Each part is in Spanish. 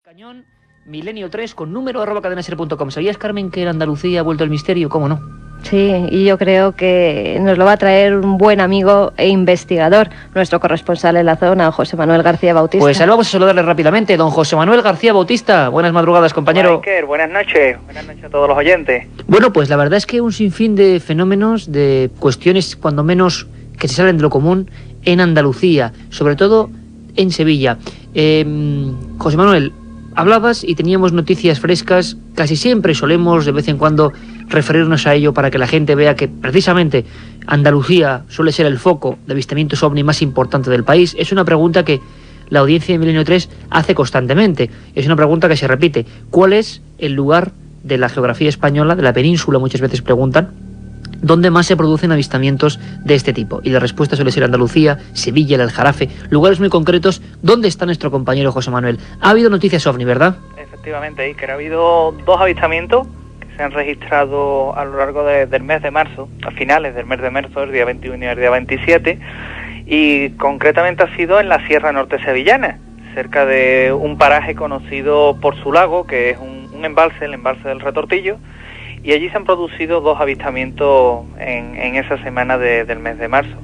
Cañón, Milenio 3 con número @cadenaser.com. ¿Sabías, Carmen, que en Andalucía ha vuelto el misterio? ¿Cómo no? Sí, y yo creo que nos lo va a traer un buen amigo e investigador, nuestro corresponsal en la zona, José Manuel García Bautista. Pues ahora vamos a saludarle rápidamente. Don José Manuel García Bautista, buenas madrugadas, compañero. Iker, buenas noches a todos los oyentes. Bueno, pues la verdad es que un sinfín de fenómenos, de cuestiones, cuando menos, que se salen de lo común en Andalucía, sobre todo en Sevilla. José Manuel, hablabas y teníamos noticias frescas. Casi siempre solemos de vez en cuando referirnos a ello para que la gente vea que precisamente Andalucía suele ser el foco de avistamientos ovni más importante del país. Es una pregunta que la audiencia de Milenio 3 hace constantemente. Es una pregunta que se repite. ¿Cuál es el lugar de la geografía española, de la península? Muchas veces preguntan, ¿dónde más se producen avistamientos de este tipo? Y la respuesta suele ser Andalucía, Sevilla, el Aljarafe, lugares muy concretos. ¿Dónde está nuestro compañero José Manuel? Ha habido noticias ovni, ¿verdad? Efectivamente, Iker, ha habido dos avistamientos que se han registrado a lo largo del mes de marzo, a finales del mes de marzo, el día 21 y el día 27, y concretamente ha sido en la Sierra Norte Sevillana, cerca de un paraje conocido por su lago, que es un embalse, el embalse del Retortillo, y allí se han producido dos avistamientos en esa semana del mes de marzo.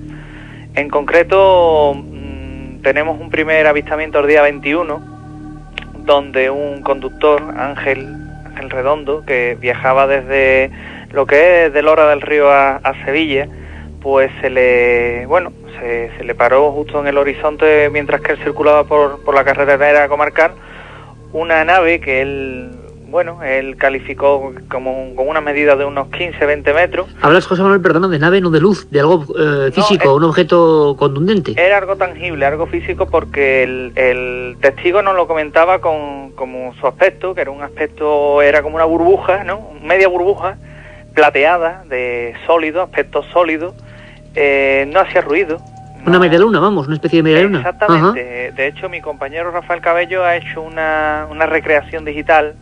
En concreto, tenemos un primer avistamiento el día 21, donde un conductor, Ángel Redondo, que viajaba desde lo que es de Lora del Río a Sevilla, pues se le paró justo en el horizonte, mientras que él circulaba por la carretera comarcal, una nave que él calificó como con una medida de unos 15-20 metros. Hablas, José Manuel, perdona, de nave, no de luz, de algo físico, un objeto contundente. Era algo tangible, algo físico, porque el testigo nos lo comentaba como su aspecto, que era un aspecto, era como una burbuja, ¿no? Media burbuja, plateada, de sólido, aspecto sólido, no hacía ruido. Una media luna, vamos, una especie de media luna. Exactamente. Ajá. De hecho, mi compañero Rafael Cabello ha hecho una recreación digital,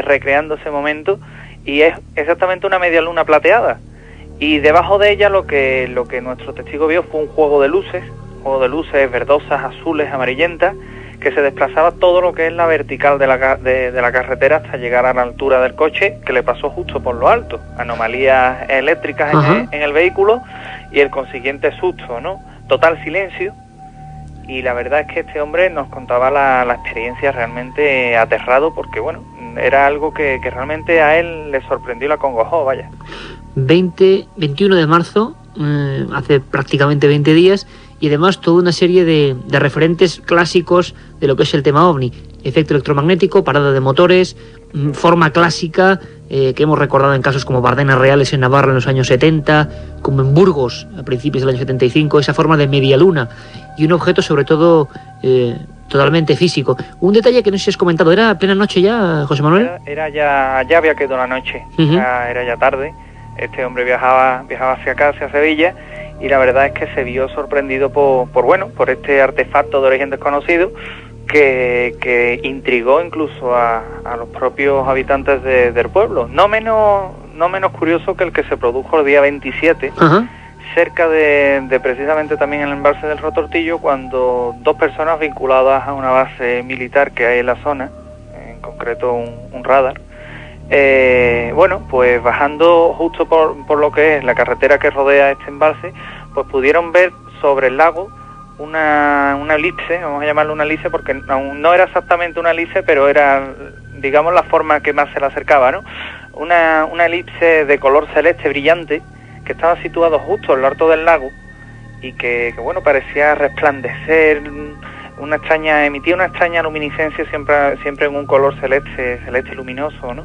recreando ese momento, y es exactamente una media luna plateada, y debajo de ella lo que nuestro testigo vio fue un juego de luces verdosas, azules, amarillentas, que se desplazaba todo lo que es la vertical de la carretera hasta llegar a la altura del coche, que le pasó justo por lo alto. Anomalías eléctricas en el vehículo y el consiguiente susto, ¿no? Total silencio. Y la verdad es que este hombre nos contaba la experiencia realmente aterrado, porque bueno, era algo que realmente a él le sorprendió y le acongojó, vaya. 21 de marzo, hace prácticamente 20 días, y además toda una serie de referentes clásicos de lo que es el tema ovni. Efecto electromagnético, parada de motores, forma clásica, que hemos recordado en casos como Bardenas Reales en Navarra en los años 70, como en Burgos a principios del año 75, esa forma de media luna, y un objeto sobre todo totalmente físico. Un detalle que no sé si has comentado, ¿era plena noche ya, José Manuel? Ya había quedado la noche, era ya tarde. Este hombre viajaba hacia acá, hacia Sevilla, y la verdad es que se vio sorprendido por este artefacto de origen desconocido que intrigó incluso a los propios habitantes del pueblo. No menos curioso que el que se produjo el día 27, cerca de precisamente también en el embalse del Retortillo, cuando dos personas vinculadas a una base militar que hay en la zona, en concreto un radar, pues bajando justo por lo que es la carretera que rodea este embalse, pues pudieron ver sobre el lago una elipse, vamos a llamarlo una elipse porque no era exactamente una elipse, pero era, digamos, la forma que más se le acercaba, ¿no? Una elipse de color celeste brillante que estaba situado justo en lo alto del lago y que parecía resplandecer, emitía una extraña luminiscencia siempre en un color celeste luminoso, ¿no?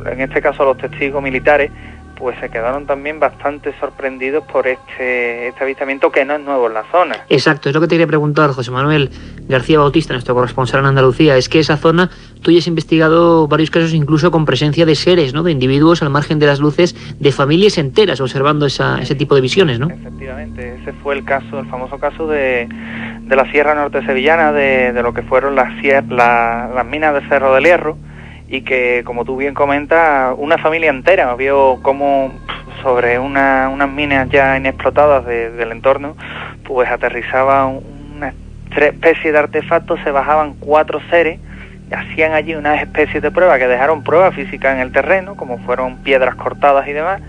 En este caso los testigos militares pues se quedaron también bastante sorprendidos por este avistamiento, que no es nuevo en la zona. Exacto, es lo que te quería preguntar, José Manuel García Bautista, nuestro corresponsal en Andalucía. Es que esa zona, tú ya has investigado varios casos incluso con presencia de seres, ¿no? De individuos al margen de las luces, de familias enteras observando ese tipo de visiones, ¿no? Efectivamente, ese fue el famoso caso de la Sierra Norte Sevillana, de lo que fueron las minas del Cerro del Hierro, y que, como tú bien comentas, una familia entera vio cómo sobre unas minas ya inexplotadas del entorno, pues aterrizaba una especies de artefactos se bajaban 4 seres, hacían allí unas especies de pruebas que dejaron pruebas físicas en el terreno, como fueron piedras cortadas y demás,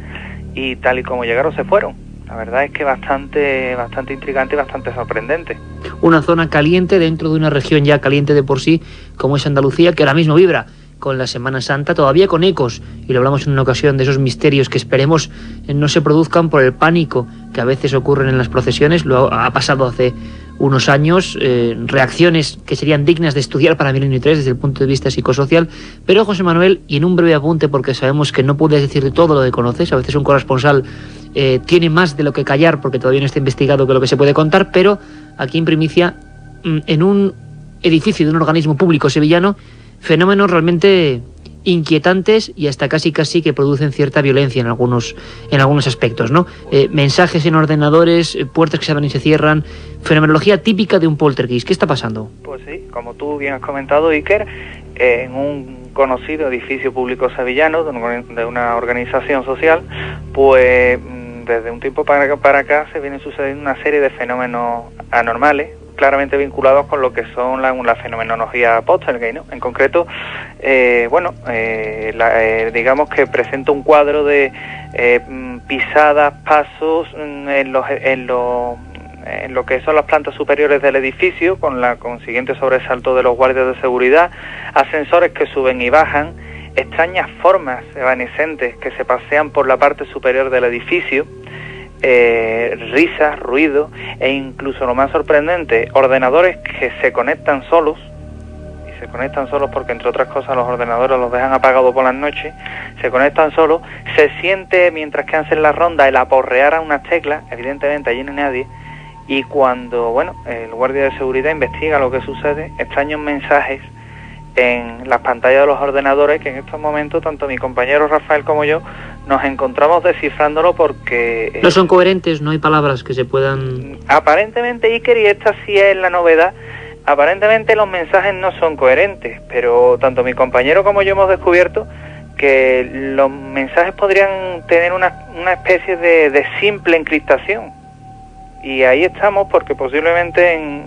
y tal y como llegaron se fueron. La verdad es que bastante intrigante y bastante sorprendente. Una zona caliente dentro de una región ya caliente de por sí, como es Andalucía, que ahora mismo vibra con la Semana Santa, todavía con ecos, y lo hablamos en una ocasión, de esos misterios que esperemos no se produzcan por el pánico que a veces ocurren en las procesiones. Lo ha pasado hace unos años, reacciones que serían dignas de estudiar para Milenio 3 desde el punto de vista psicosocial. Pero José Manuel, y en un breve apunte, porque sabemos que no puedes decir todo lo que conoces, a veces un corresponsal tiene más de lo que callar porque todavía no está investigado que lo que se puede contar, pero aquí en primicia, en un edificio de un organismo público sevillano, fenómenos realmente inquietantes y hasta casi que producen cierta violencia en algunos aspectos, ¿no? Mensajes en ordenadores, puertas que se abren y se cierran, fenomenología típica de un poltergeist. ¿Qué está pasando? Pues sí, como tú bien has comentado, Iker, en un conocido edificio público sevillano de una organización social, pues desde un tiempo para acá se vienen sucediendo una serie de fenómenos anormales, claramente vinculados con lo que son la fenomenología poltergeist, ¿no? En concreto, digamos que presenta un cuadro de pisadas, pasos en lo que son las plantas superiores del edificio, con la consiguiente sobresalto de los guardias de seguridad, ascensores que suben y bajan, extrañas formas evanescentes que se pasean por la parte superior del edificio, risas, ruido e incluso lo más sorprendente, ordenadores que se conectan solos, y se conectan solos porque entre otras cosas los ordenadores los dejan apagados por las noches, se conectan solos, se siente mientras que hacen la ronda el aporrear a unas teclas, evidentemente allí no hay nadie, y cuando el guardia de seguridad investiga lo que sucede, extraños mensajes en las pantallas de los ordenadores que en estos momentos tanto mi compañero Rafael como yo nos encontramos descifrándolo porque... No son coherentes, no hay palabras que se puedan... Aparentemente, Iker, y esta sí es la novedad, aparentemente los mensajes no son coherentes, pero tanto mi compañero como yo hemos descubierto que los mensajes podrían tener una especie de simple encriptación. Y ahí estamos porque posiblemente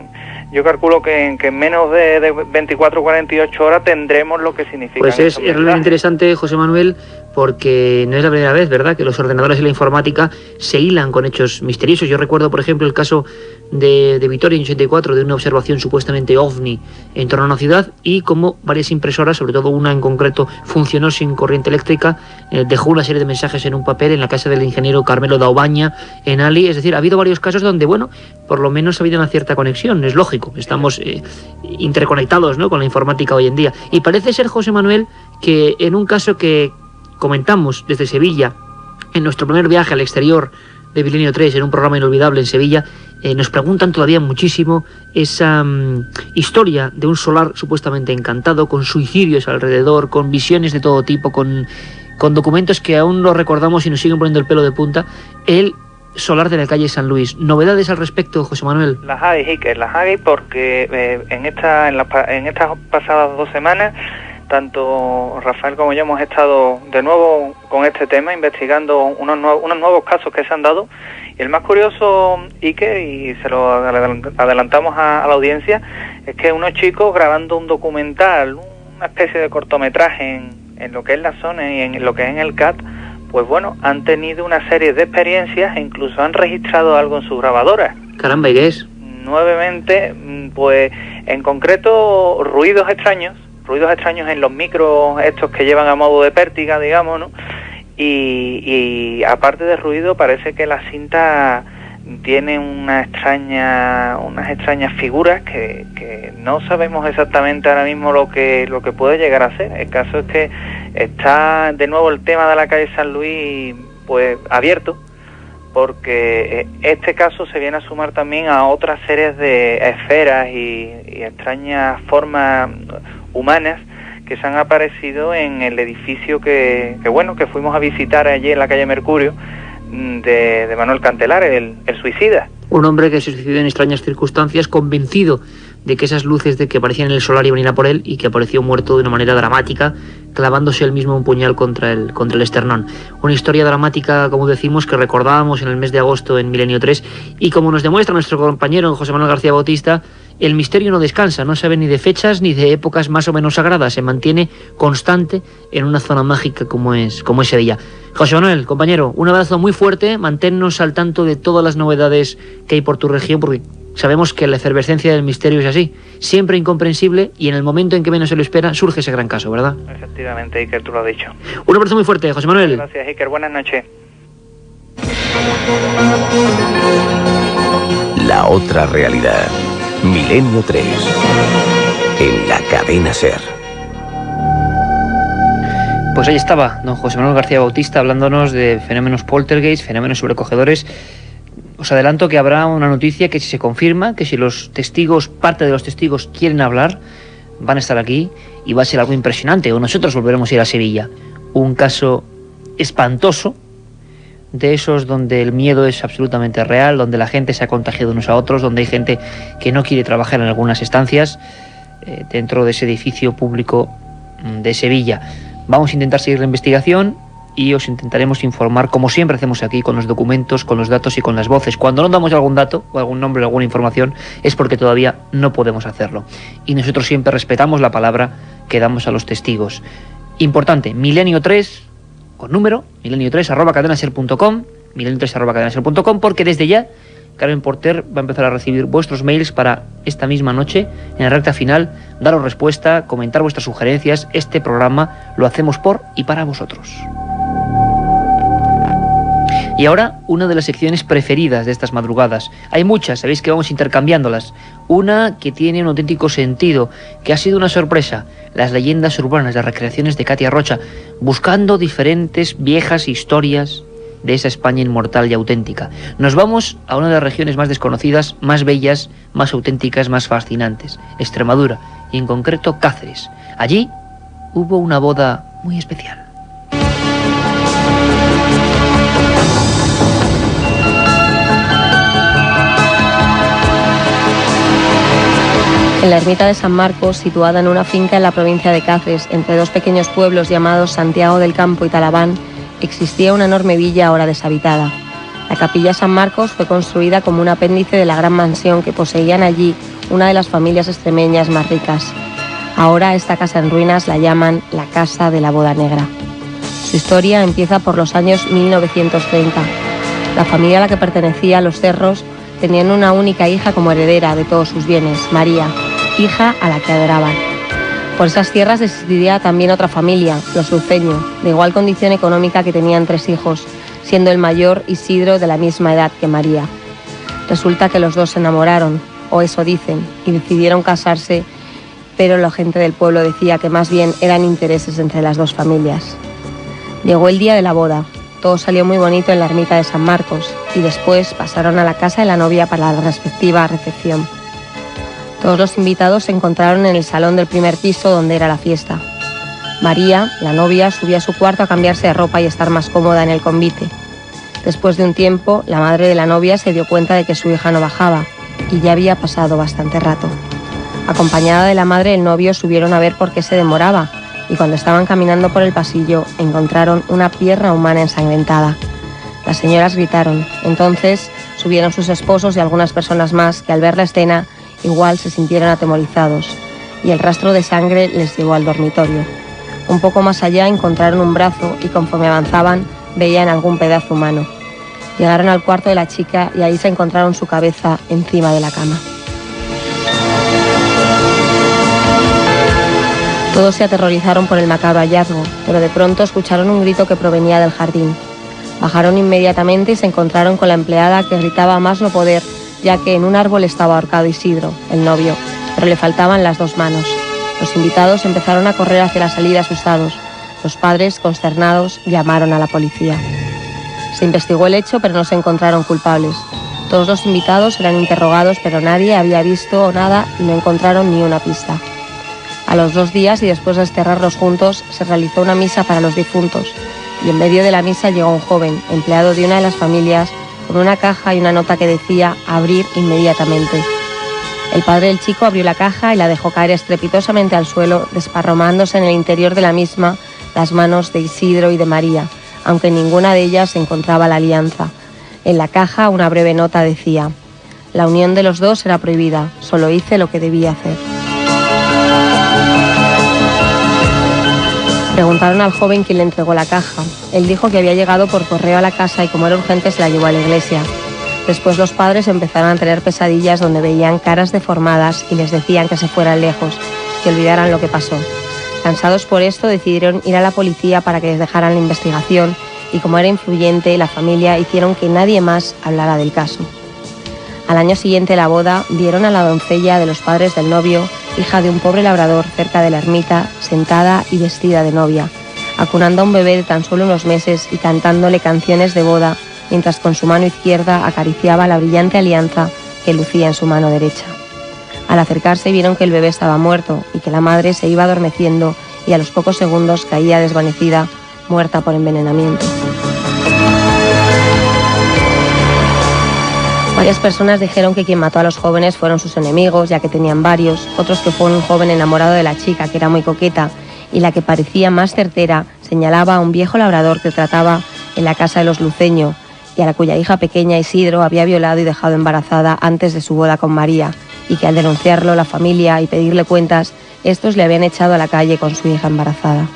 yo calculo que en menos de 24 o 48 horas tendremos lo que significa. Pues es realmente interesante, José Manuel, porque no es la primera vez, ¿verdad?, que los ordenadores y la informática se hilan con hechos misteriosos. Yo recuerdo, por ejemplo, el caso de Vitoria en 84, de una observación supuestamente ovni en torno a una ciudad, y como varias impresoras, sobre todo una en concreto, funcionó sin corriente eléctrica, dejó una serie de mensajes en un papel en la casa del ingeniero Carmelo Daubaña en Ali. Es decir, ha habido varios casos donde, por lo menos ha habido una cierta conexión, es lógico, estamos interconectados, ¿no?, con la informática hoy en día. Y parece ser, José Manuel, que en un caso que comentamos desde Sevilla, en nuestro primer viaje al exterior de Milenio 3, en un programa inolvidable en Sevilla, nos preguntan todavía muchísimo esa historia de un solar supuestamente encantado, con suicidios alrededor, con visiones de todo tipo, con documentos que aún lo recordamos y nos siguen poniendo el pelo de punta. El solar de la calle San Luis. ¿Novedades al respecto, José Manuel? Las hay, Iker, las hay porque en estas pasadas 2 semanas tanto Rafael como yo hemos estado de nuevo con este tema, investigando unos nuevos casos que se han dado. Y el más curioso, Iker, y se lo adelantamos a la audiencia, es que unos chicos grabando un documental, una especie de cortometraje en lo que es la zona y en lo que es en el CAT, pues han tenido una serie de experiencias e incluso han registrado algo en sus grabadoras. Caramba, ¿y qué es? Nuevamente, pues en concreto ruidos extraños en los micros estos que llevan a modo de pértiga, digamos, ¿no? Y aparte de ruido, parece que la cinta tiene unas extrañas figuras que no sabemos exactamente ahora mismo lo que puede llegar a ser. El caso es que está de nuevo el tema de la calle San Luis pues abierto, porque este caso se viene a sumar también a otras series de esferas y extrañas formas humanas que se han aparecido en el edificio que fuimos a visitar allí en la calle Mercurio de Manuel Cantelar, el suicida. Un hombre que se suicidó en extrañas circunstancias, convencido de que esas luces de que aparecían en el solar iban a ir a por él, y que apareció muerto de una manera dramática, clavándose él mismo un puñal contra el esternón. Una historia dramática, como decimos, que recordábamos en el mes de agosto en Milenio 3, y como nos demuestra nuestro compañero José Manuel García Bautista, el misterio no descansa, no sabe ni de fechas ni de épocas más o menos sagradas, se mantiene constante en una zona mágica como es Sevilla. José Manuel, compañero, un abrazo muy fuerte, manténnos al tanto de todas las novedades que hay por tu región, porque sabemos que la efervescencia del misterio es así, siempre incomprensible, y en el momento en que menos se lo espera surge ese gran caso, ¿verdad? Efectivamente, Iker, tú lo has dicho. Un abrazo muy fuerte, José Manuel. Gracias, Iker, buenas noches. La otra realidad. Milenio 3. En la cadena SER. Pues ahí estaba don José Manuel García Bautista hablándonos de fenómenos poltergeist, fenómenos sobrecogedores. Os adelanto que habrá una noticia que si se confirma, que si los testigos, parte de los testigos quieren hablar, van a estar aquí y va a ser algo impresionante. O nosotros volveremos a ir a Sevilla. Un caso espantoso, de esos donde el miedo es absolutamente real, donde la gente se ha contagiado unos a otros, donde hay gente que no quiere trabajar en algunas estancias dentro de ese edificio público de Sevilla. Vamos a intentar seguir la investigación y os intentaremos informar, como siempre hacemos aquí, con los documentos, con los datos y con las voces. Cuando no damos algún dato, o algún nombre, o alguna información, es porque todavía no podemos hacerlo. Y nosotros siempre respetamos la palabra que damos a los testigos. Importante, Milenio 3, con número, milenio3@cadenaser.com, milenio3@cadenaser.com, porque desde ya Carmen Porter va a empezar a recibir vuestros mails para esta misma noche, en la recta final, daros respuesta, comentar vuestras sugerencias. Este programa lo hacemos por y para vosotros. Y ahora, una de las secciones preferidas de estas madrugadas. Hay muchas, sabéis que vamos intercambiándolas. Una que tiene un auténtico sentido, que ha sido una sorpresa. Las leyendas urbanas, las recreaciones de Katia Rocha, buscando diferentes viejas historias de esa España inmortal y auténtica. Nos vamos a una de las regiones más desconocidas, más bellas, más auténticas, más fascinantes. Extremadura, y en concreto Cáceres. Allí hubo una boda muy especial. En la ermita de San Marcos, situada en una finca en la provincia de Cáceres, entre dos pequeños pueblos llamados Santiago del Campo y Talaván, existía una enorme villa ahora deshabitada. La capilla San Marcos fue construida como un apéndice de la gran mansión que poseían allí una de las familias extremeñas más ricas. Ahora esta casa en ruinas la llaman la Casa de la Boda Negra. Su historia empieza por los años 1930. La familia a la que pertenecía, los Cerros, tenían una única hija como heredera de todos sus bienes, María, hija a la que adoraban. Por esas tierras existiría también otra familia, los Luceño, de igual condición económica, que tenían 3 hijos, siendo el mayor Isidro de la misma edad que María. Resulta que los dos se enamoraron, o eso dicen, y decidieron casarse, pero la gente del pueblo decía que más bien eran intereses entre las dos familias. Llegó el día de la boda. Todo salió muy bonito en la ermita de San Marcos y después pasaron a la casa de la novia para la respectiva recepción. Todos los invitados se encontraron en el salón del primer piso donde era la fiesta. María, la novia, subía a su cuarto a cambiarse de ropa y estar más cómoda en el convite. Después de un tiempo, la madre de la novia se dio cuenta de que su hija no bajaba y ya había pasado bastante rato. Acompañada de la madre del novio, subieron a ver por qué se demoraba y cuando estaban caminando por el pasillo encontraron una pierna humana ensangrentada. Las señoras gritaron. Entonces subieron sus esposos y algunas personas más que al ver la escena igual se sintieron atemorizados y el rastro de sangre les llevó al dormitorio. Un poco más allá encontraron un brazo y conforme avanzaban veían algún pedazo humano. Llegaron al cuarto de la chica y ahí se encontraron su cabeza encima de la cama. Todos se aterrorizaron por el macabro hallazgo, pero de pronto escucharon un grito que provenía del jardín. Bajaron inmediatamente y se encontraron con la empleada, que gritaba a más no poder, ya que en un árbol estaba ahorcado Isidro, el novio, pero le faltaban las 2 manos. Los invitados empezaron a correr hacia la salida asustados. Los padres, consternados, llamaron a la policía. Se investigó el hecho, pero no se encontraron culpables. Todos los invitados eran interrogados, pero nadie había visto nada y no encontraron ni una pista. A los 2 días y después de enterrarlos juntos, se realizó una misa para los difuntos y en medio de la misa llegó un joven, empleado de una de las familias, con una caja y una nota que decía abrir inmediatamente. El padre del chico abrió la caja y la dejó caer estrepitosamente al suelo, desparramándose en el interior de la misma las manos de Isidro y de María, aunque en ninguna de ellas se encontraba la alianza. En la caja una breve nota decía: La unión de los dos era prohibida, solo hice lo que debía hacer. Preguntaron al joven quién le entregó la caja. Él dijo que había llegado por correo a la casa y como era urgente se la llevó a la iglesia. Después los padres empezaron a tener pesadillas donde veían caras deformadas y les decían que se fueran lejos, que olvidaran lo que pasó. Cansados por esto decidieron ir a la policía para que les dejaran la investigación y como era influyente la familia hicieron que nadie más hablara del caso. Al año siguiente de la boda vieron a la doncella de los padres del novio, hija de un pobre labrador cerca de la ermita, sentada y vestida de novia, acunando a un bebé de tan solo unos meses y cantándole canciones de boda, mientras con su mano izquierda acariciaba la brillante alianza que lucía en su mano derecha. Al acercarse vieron que el bebé estaba muerto y que la madre se iba adormeciendo y a los pocos segundos caía desvanecida, muerta por envenenamiento. Varias personas dijeron que quien mató a los jóvenes fueron sus enemigos, ya que tenían varios, otros que fue un joven enamorado de la chica, que era muy coqueta, y la que parecía más certera señalaba a un viejo labrador que trataba en la casa de los Luceño, y a la cuya hija pequeña Isidro había violado y dejado embarazada antes de su boda con María, y que al denunciarlo la familia y pedirle cuentas, estos le habían echado a la calle con su hija embarazada.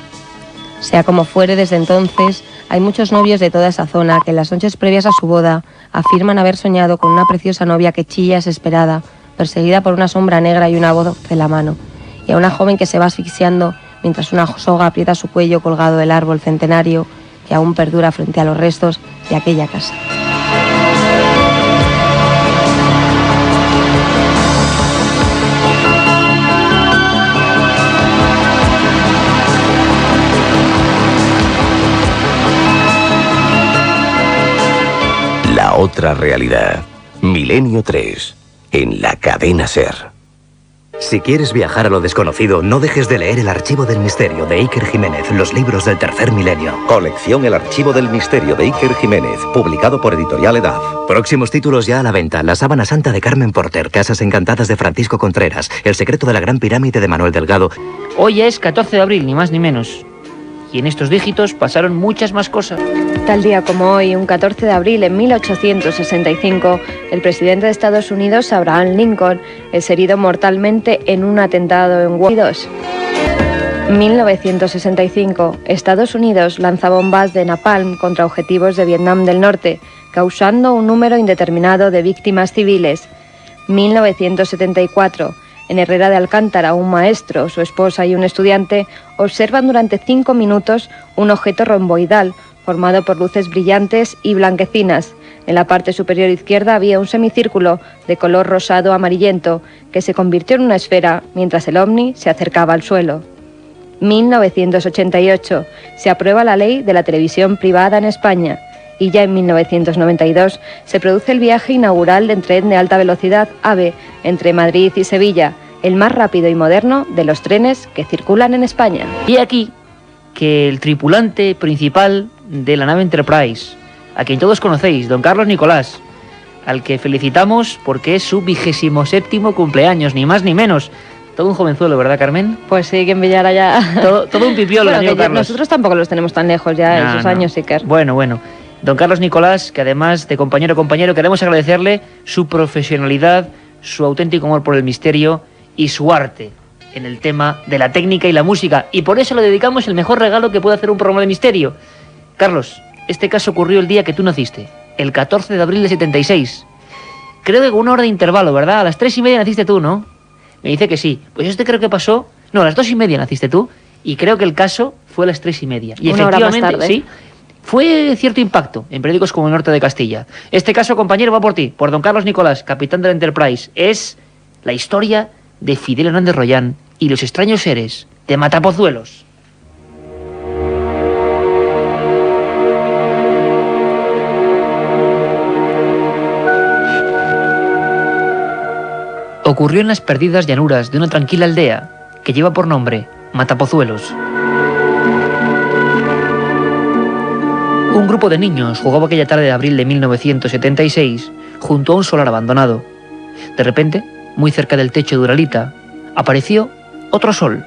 Sea como fuere, desde entonces hay muchos novios de toda esa zona que en las noches previas a su boda afirman haber soñado con una preciosa novia que chilla desesperada, perseguida por una sombra negra y una voz en la mano, y a una joven que se va asfixiando mientras una soga aprieta su cuello colgado del árbol centenario que aún perdura frente a los restos de aquella casa. La otra realidad. Milenio 3. En la cadena SER. Si quieres viajar a lo desconocido, no dejes de leer El Archivo del Misterio de Iker Jiménez, los libros del tercer milenio. Colección El Archivo del Misterio de Iker Jiménez, publicado por Editorial Edad. Próximos títulos ya a la venta: La Sábana Santa de Carmen Porter, Casas Encantadas de Francisco Contreras, El secreto de la Gran Pirámide de Manuel Delgado. Hoy es 14 de abril, ni más ni menos. Y en estos dígitos pasaron muchas más cosas. Tal día como hoy, un 14 de abril en 1865, el presidente de Estados Unidos, Abraham Lincoln, es herido mortalmente en un atentado en Washington. 1965, Estados Unidos lanza bombas de napalm contra objetivos de Vietnam del Norte, causando un número indeterminado de víctimas civiles. 1974, en Herrera de Alcántara, un maestro, su esposa y un estudiante observan durante 5 minutos un objeto romboidal formado por luces brillantes y blanquecinas. En la parte superior izquierda había un semicírculo de color rosado amarillento que se convirtió en una esfera mientras el ovni se acercaba al suelo. 1988, se aprueba la ley de la televisión privada en España y ya en 1992 se produce el viaje inaugural del tren de alta velocidad AVE entre Madrid y Sevilla, el más rápido y moderno de los trenes que circulan en España. Y aquí que el tripulante principal de la nave Enterprise, a quien todos conocéis, don Carlos Nicolás, al que felicitamos porque es su 27º cumpleaños, ni más ni menos. Todo un jovenzuelo, ¿verdad, Carmen? Pues sí, que en Villara ya... Todo un pipiolo, bueno, amigo Carlos. Nosotros tampoco los tenemos tan lejos ya, esos años, Iker. Bueno. Don Carlos Nicolás, que además de compañero, queremos agradecerle su profesionalidad, su auténtico amor por el misterio y su arte en el tema de la técnica y la música. Y por eso le dedicamos el mejor regalo que puede hacer un programa de misterio. Carlos, este caso ocurrió el día que tú naciste, el 14 de abril de 76. Creo que con una hora de intervalo, ¿verdad? A las 3:30 naciste tú, ¿no? Me dice que sí. Pues este creo que pasó... No, a las 2:30 naciste tú y creo que el caso fue a las 3:30. Y una hora más tarde. Sí, fue cierto impacto en periódicos como El Norte de Castilla. Este caso, compañero, va por ti, por don Carlos Nicolás, capitán de la Enterprise. Es la historia de Fidel Hernández Rollán y los extraños seres de Matapozuelos. Ocurrió en las perdidas llanuras de una tranquila aldea que lleva por nombre Matapozuelos. Un grupo de niños jugaba aquella tarde de abril de 1976 junto a un solar abandonado. De repente, muy cerca del techo de Uralita, apareció otro sol,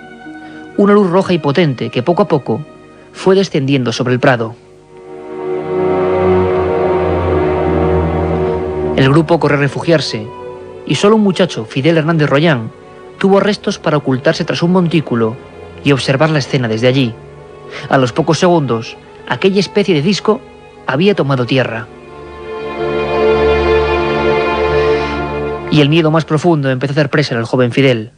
una luz roja y potente que poco a poco fue descendiendo sobre el prado. El grupo corrió a refugiarse, y solo un muchacho, Fidel Hernández Royán, tuvo restos para ocultarse tras un montículo y observar la escena desde allí. A los pocos segundos, aquella especie de disco había tomado tierra. Y el miedo más profundo empezó a hacer presa en el joven Fidel.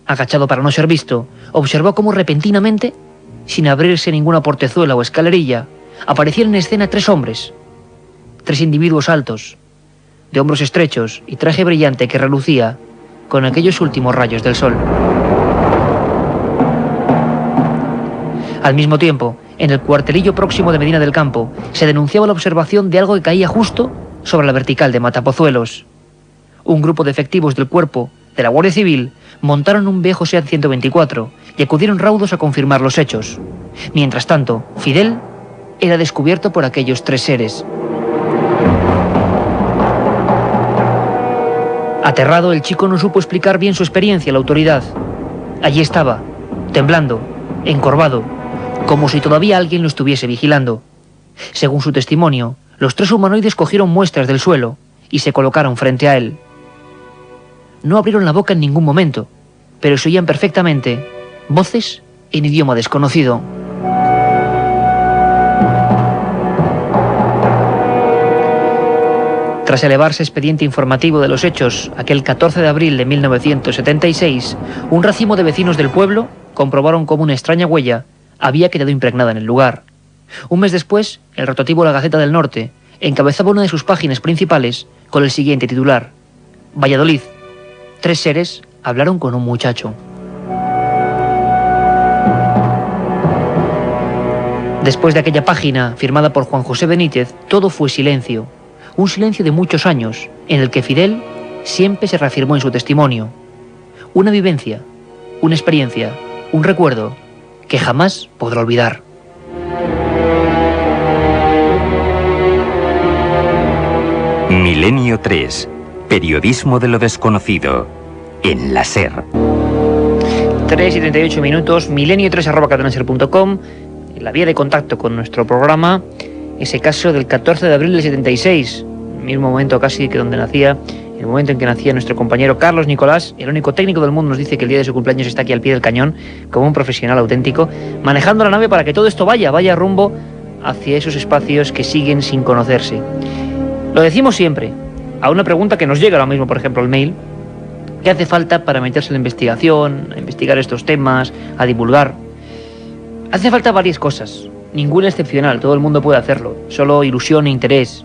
Agachado para no ser visto, observó cómo repentinamente, sin abrirse ninguna portezuela o escalerilla, aparecieron en escena 3 hombres, 3 individuos altos, de hombros estrechos y traje brillante que relucía con aquellos últimos rayos del sol. Al mismo tiempo, en el cuartelillo próximo de Medina del Campo, se denunciaba la observación de algo que caía justo sobre la vertical de Matapozuelos. Un grupo de efectivos del cuerpo de la Guardia Civil montaron un viejo SEAT 124 y acudieron raudos a confirmar los hechos. Mientras tanto, Fidel era descubierto por aquellos 3 seres. Aterrado, el chico no supo explicar bien su experiencia a la autoridad. Allí estaba, temblando, encorvado, como si todavía alguien lo estuviese vigilando. Según su testimonio, los 3 humanoides cogieron muestras del suelo y se colocaron frente a él. No abrieron la boca en ningún momento, pero se oían perfectamente voces en idioma desconocido. Tras elevarse expediente informativo de los hechos, aquel 14 de abril de 1976, un racimo de vecinos del pueblo comprobaron cómo una extraña huella había quedado impregnada en el lugar. Un mes después, el rotativo La Gaceta del Norte encabezaba una de sus páginas principales con el siguiente titular: Valladolid, 3 seres hablaron con un muchacho. Después de aquella página, firmada por Juan José Benítez, todo fue silencio. Un silencio de muchos años, en el que Fidel siempre se reafirmó en su testimonio. Una vivencia, una experiencia, un recuerdo que jamás podrá olvidar. Milenio 3. Periodismo de lo desconocido. En la SER. 3 y 38 minutos, milenio3@cadenaser.com, la vía de contacto con nuestro programa. Ese caso del 14 de abril del 76, mismo momento casi que donde nacía, el momento en que nacía nuestro compañero Carlos Nicolás, el único técnico del mundo, nos dice que el día de su cumpleaños está aquí al pie del cañón, como un profesional auténtico, manejando la nave para que todo esto vaya rumbo hacia esos espacios que siguen sin conocerse. Lo decimos siempre, a una pregunta que nos llega ahora mismo, por ejemplo, el mail: ¿qué hace falta para meterse en la investigación, a investigar estos temas, a divulgar? Hace falta varias cosas, ninguna excepcional, todo el mundo puede hacerlo, solo ilusión e interés.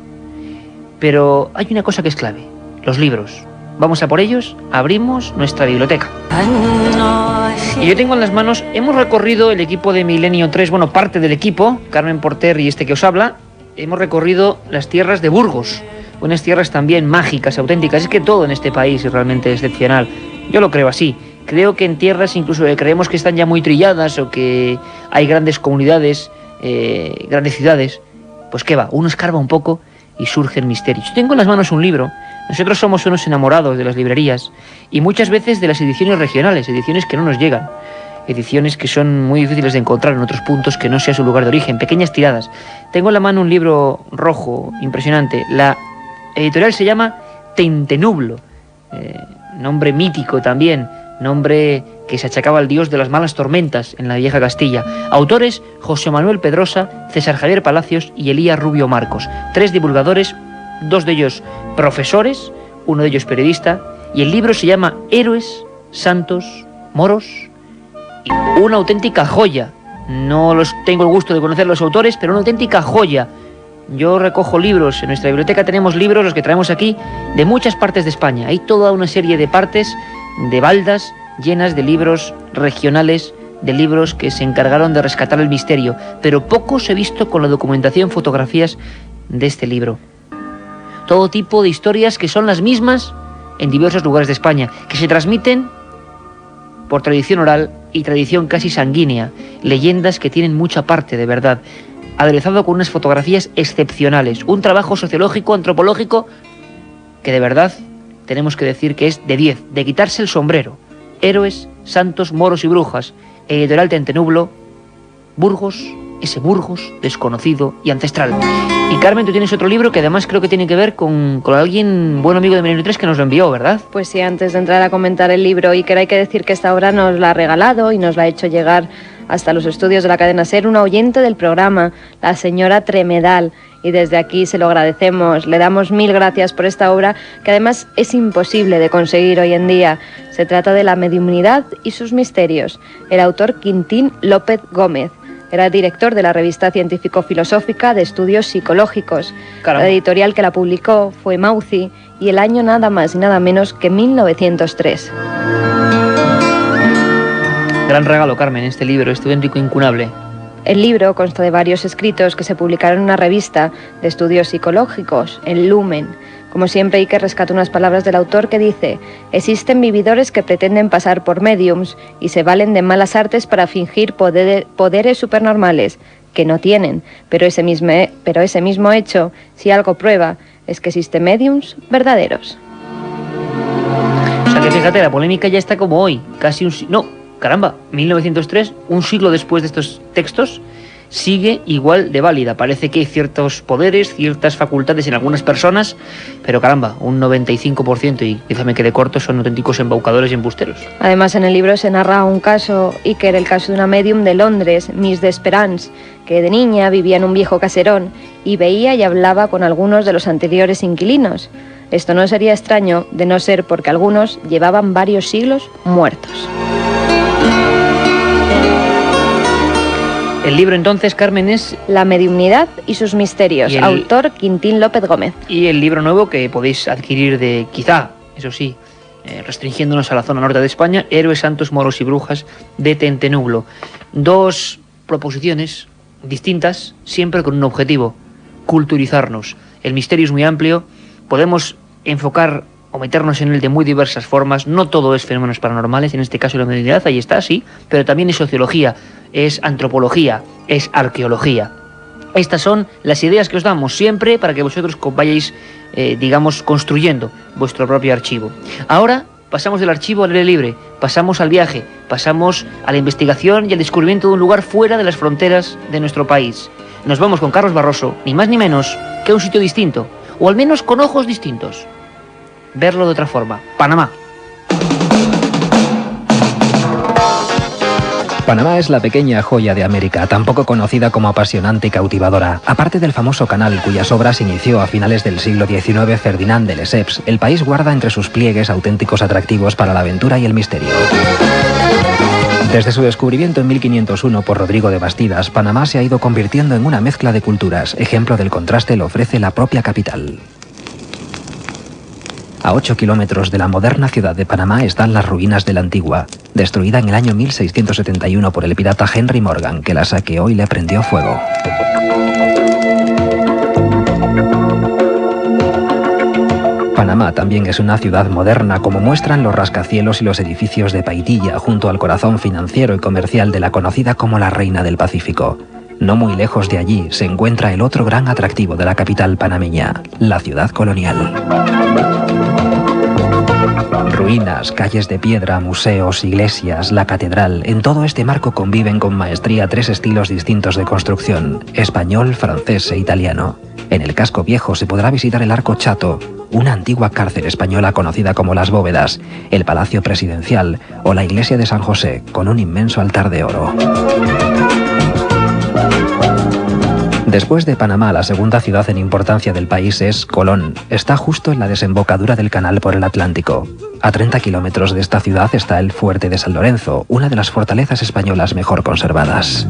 Pero hay una cosa que es clave: los libros. Vamos a por ellos, abrimos nuestra biblioteca. Y yo tengo en las manos, hemos recorrido el equipo de Milenio 3, bueno, parte del equipo, Carmen Porter y este que os habla, hemos recorrido las tierras de Burgos, unas tierras también mágicas, auténticas. Es que todo en este país es realmente excepcional. Yo lo creo así. Creo que en tierras incluso que creemos que están ya muy trilladas o que hay grandes comunidades, grandes ciudades, pues qué va, uno escarba un poco y surgen misterios. Yo tengo en las manos un libro. Nosotros somos unos enamorados de las librerías y muchas veces de las ediciones regionales, ediciones que no nos llegan, ediciones que son muy difíciles de encontrar en otros puntos que no sea su lugar de origen, pequeñas tiradas. Tengo en la mano un libro rojo, impresionante. La editorial se llama Tentenublo, nombre mítico también, nombre que se achacaba al dios de las malas tormentas en la vieja Castilla. Autores: José Manuel Pedrosa, César Javier Palacios y Elías Rubio Marcos. 3 divulgadores, 2 de ellos profesores, uno de ellos periodista, y el libro se llama Héroes, Santos, Moros, y una auténtica joya. No los tengo el gusto de conocer los autores, pero una auténtica joya. Yo recojo libros, en nuestra biblioteca tenemos libros, los que traemos aquí, de muchas partes de España. Hay toda una serie de partes, de baldas llenas de libros regionales, de libros que se encargaron de rescatar el misterio, pero poco se ha visto con la documentación, fotografías de este libro. Todo tipo de historias que son las mismas en diversos lugares de España, que se transmiten por tradición oral y tradición casi sanguínea, leyendas que tienen mucha parte de verdad, aderezado con unas fotografías excepcionales, un trabajo sociológico, antropológico, que de verdad tenemos que decir que es de 10, de quitarse el sombrero. Héroes, Santos, Moros y Brujas, editorial Tentenublo, Burgos, ese Burgos desconocido y ancestral. Y Carmen, tú tienes otro libro que además creo que tiene que ver con alguien, buen amigo de Milenio 3, que nos lo envió, ¿verdad? Pues sí, antes de entrar a comentar el libro, Iker, hay que decir que esta obra nos la ha regalado y nos la ha hecho llegar hasta los estudios de la cadena SER una oyente del programa, la señora Tremedal, y desde aquí se lo agradecemos. Le damos 1000 gracias por esta obra, que además es imposible de conseguir hoy en día. Se trata de La mediunidad y sus misterios. El autor, Quintín López Gómez. Era director de la revista científico-filosófica de estudios psicológicos. Caramba. La editorial que la publicó fue Mauzi, y el año nada más y nada menos que 1903. Gran regalo, Carmen, este libro, estudéntico incunable. El libro consta de varios escritos que se publicaron en una revista de estudios psicológicos, el Lumen. Como siempre, Iker rescata unas palabras del autor que dice: existen vividores que pretenden pasar por mediums y se valen de malas artes para fingir poderes supernormales, que no tienen, pero ese mismo hecho, si algo prueba, es que existen mediums verdaderos. O sea que fíjate, la polémica ya está como hoy, casi caramba, 1903, un siglo después de estos textos, sigue igual de válida. Parece que hay ciertos poderes, ciertas facultades en algunas personas, pero caramba, un 95%, y quizá me quede corto, son auténticos embaucadores y embusteros. Además, en el libro se narra un caso, Iker, el caso de una medium de Londres, Miss d'Esperance, que de niña vivía en un viejo caserón y veía y hablaba con algunos de los anteriores inquilinos. Esto no sería extraño de no ser porque algunos llevaban varios siglos muertos. El libro entonces, Carmen, es La mediunidad y sus misterios, autor Quintín López Gómez. Y el libro nuevo que podéis adquirir de, quizá, eso sí, restringiéndonos a la zona norte de España, Héroes, Santos, Moros y Brujas, de Tentenublo. Dos proposiciones distintas, siempre con un objetivo: culturizarnos. El misterio es muy amplio, podemos enfocar o meternos en él de muy diversas formas. No todo es fenómenos paranormales, en este caso la mediunidad, ahí está, sí, pero también es sociología, es antropología, es arqueología. Estas son las ideas que os damos siempre para que vosotros vayáis, digamos, construyendo vuestro propio archivo. Ahora pasamos del archivo al aire libre, pasamos al viaje, pasamos a la investigación y al descubrimiento de un lugar fuera de las fronteras de nuestro país. Nos vamos con Carlos Barroso, ni más ni menos que a un sitio distinto, o al menos con ojos distintos. Verlo de otra forma. Panamá. Panamá es la pequeña joya de América, tan poco conocida como apasionante y cautivadora. Aparte del famoso canal cuyas obras inició a finales del siglo XIX Ferdinand de Lesseps, el país guarda entre sus pliegues auténticos atractivos para la aventura y el misterio. Desde su descubrimiento en 1501 por Rodrigo de Bastidas, Panamá se ha ido convirtiendo en una mezcla de culturas. Ejemplo del contraste lo ofrece la propia capital. A 8 kilómetros de la moderna ciudad de Panamá están las ruinas de la antigua, destruida en el año 1671 por el pirata Henry Morgan, que la saqueó y le prendió fuego. Panamá también es una ciudad moderna, como muestran los rascacielos y los edificios de Paitilla, junto al corazón financiero y comercial de la conocida como la Reina del Pacífico. No muy lejos de allí se encuentra el otro gran atractivo de la capital panameña, la ciudad colonial. Ruinas, calles de piedra, museos, iglesias, la catedral, en todo este marco conviven con maestría tres estilos distintos de construcción: español, francés e italiano. En el casco viejo se podrá visitar el Arco Chato, una antigua cárcel española conocida como Las Bóvedas, el Palacio Presidencial o la iglesia de San José, con un inmenso altar de oro. Después de Panamá, la segunda ciudad en importancia del país es Colón. Está justo en la desembocadura del canal por el Atlántico. A 30 kilómetros de esta ciudad está el Fuerte de San Lorenzo, una de las fortalezas españolas mejor conservadas.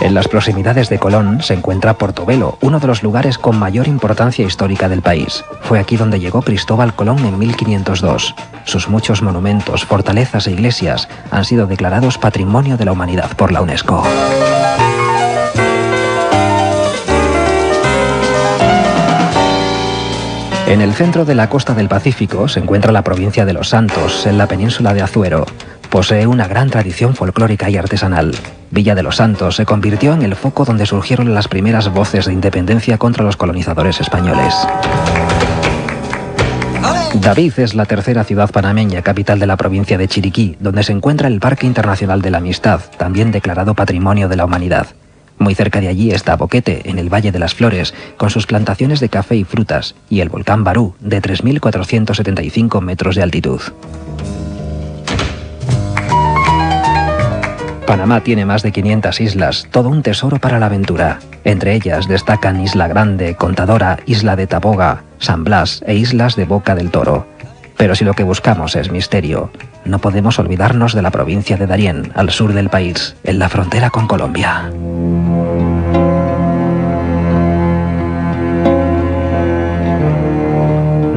En las proximidades de Colón se encuentra Portobelo, uno de los lugares con mayor importancia histórica del país. Fue aquí donde llegó Cristóbal Colón en 1502. Sus muchos monumentos, fortalezas e iglesias han sido declarados Patrimonio de la Humanidad por la UNESCO. En el centro de la costa del Pacífico se encuentra la provincia de Los Santos, en la península de Azuero. Posee una gran tradición folclórica y artesanal. Villa de los Santos se convirtió en el foco donde surgieron las primeras voces de independencia contra los colonizadores españoles. David es la tercera ciudad panameña, capital de la provincia de Chiriquí, donde se encuentra el Parque Internacional de la Amistad, también declarado Patrimonio de la Humanidad. Muy cerca de allí está Boquete, en el Valle de las Flores, con sus plantaciones de café y frutas, y el volcán Barú, de 3.475 metros de altitud. Panamá tiene más de 500 islas, todo un tesoro para la aventura. Entre ellas destacan Isla Grande, Contadora, Isla de Taboga, San Blas e Islas de Boca del Toro. Pero si lo que buscamos es misterio, no podemos olvidarnos de la provincia de Darién, al sur del país, en la frontera con Colombia.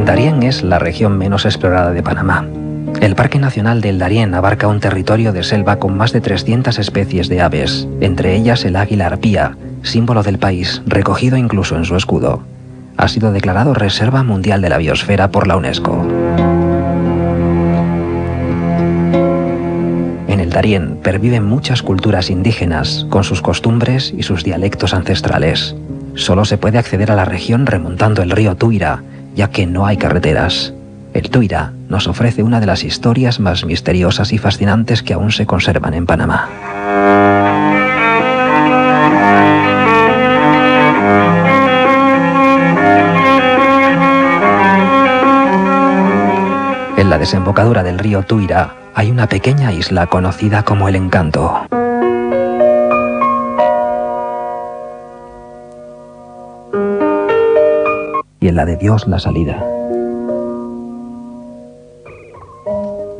Darién es la región menos explorada de Panamá. El Parque Nacional del Darién abarca un territorio de selva con más de 300 especies de aves, entre ellas el águila arpía, símbolo del país, recogido incluso en su escudo. Ha sido declarado Reserva Mundial de la Biosfera por la UNESCO. En el Darién perviven muchas culturas indígenas, con sus costumbres y sus dialectos ancestrales. Solo se puede acceder a la región remontando el río Tuira, ya que no hay carreteras. El Tuira nos ofrece una de las historias más misteriosas y fascinantes que aún se conservan en Panamá. En la desembocadura del río Tuira hay una pequeña isla conocida como El Encanto. Y en la de Dios la Salida.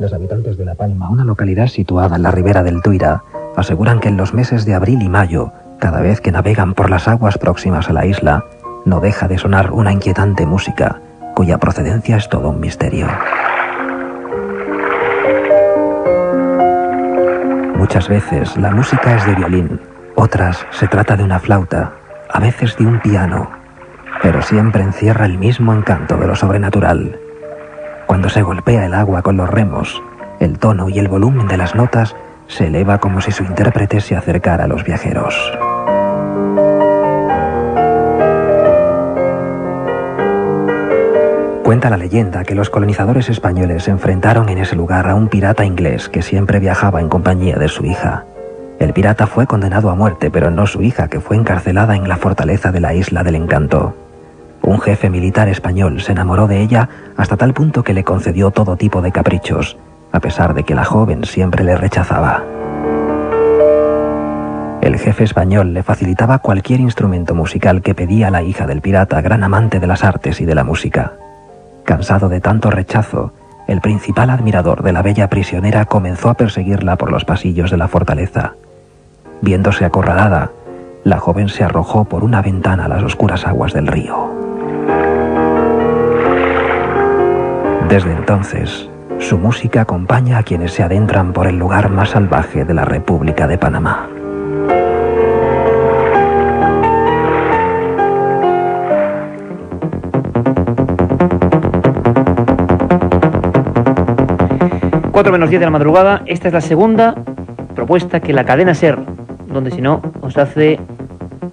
Los habitantes de La Palma, una localidad situada en la ribera del Tuira, aseguran que en los meses de abril y mayo, cada vez que navegan por las aguas próximas a la isla, no deja de sonar una inquietante música, cuya procedencia es todo un misterio. Muchas veces la música es de violín, otras se trata de una flauta, a veces de un piano, pero siempre encierra el mismo encanto de lo sobrenatural. Cuando se golpea el agua con los remos, el tono y el volumen de las notas se eleva como si su intérprete se acercara a los viajeros. Cuenta la leyenda que los colonizadores españoles enfrentaron en ese lugar a un pirata inglés que siempre viajaba en compañía de su hija. El pirata fue condenado a muerte, pero no su hija, que fue encarcelada en la fortaleza de la Isla del Encanto. Un jefe militar español se enamoró de ella hasta tal punto que le concedió todo tipo de caprichos, a pesar de que la joven siempre le rechazaba. El jefe español le facilitaba cualquier instrumento musical que pedía a la hija del pirata, gran amante de las artes y de la música. Cansado de tanto rechazo, el principal admirador de la bella prisionera comenzó a perseguirla por los pasillos de la fortaleza. Viéndose acorralada, la joven se arrojó por una ventana a las oscuras aguas del río. Desde entonces, su música acompaña a quienes se adentran por el lugar más salvaje de la República de Panamá. Cuatro menos 10 de la madrugada. Esta es la segunda propuesta que la cadena SER, donde si no os hace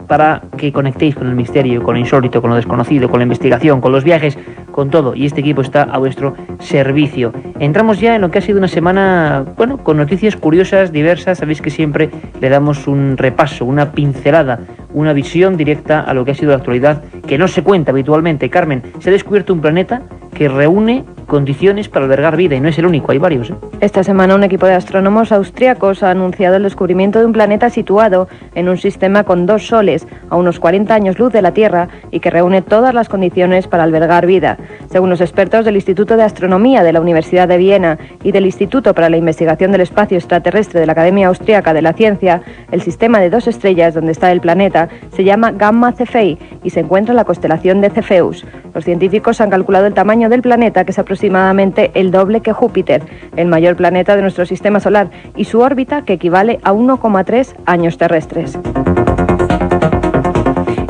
para que conectéis con el misterio, con lo insólito, con lo desconocido, con la investigación, con los viajes, con todo, y este equipo está a vuestro servicio. Entramos ya en lo que ha sido una semana, bueno, con noticias curiosas, diversas. Sabéis que siempre le damos un repaso, una pincelada, una visión directa a lo que ha sido la actualidad, que no se cuenta habitualmente. Carmen, se ha descubierto un planeta que reúne condiciones para albergar vida, y no es el único, hay varios. Esta semana un equipo de astrónomos austriacos ha anunciado el descubrimiento de un planeta situado en un sistema con 2 soles, a unos 40 años luz de la Tierra, y que reúne todas las condiciones para albergar vida. Según los expertos del Instituto de Astronomía de la Universidad de Viena y del Instituto para la Investigación del Espacio Extraterrestre de la Academia Austriaca de la Ciencia, el sistema de 2 estrellas donde está el planeta se llama Gamma Cephei y se encuentra en la constelación de Cefeus. Los científicos han calculado el tamaño del planeta, que es aproximadamente el doble que Júpiter, el mayor planeta de nuestro sistema solar, y su órbita, que equivale a 1,3 años terrestres.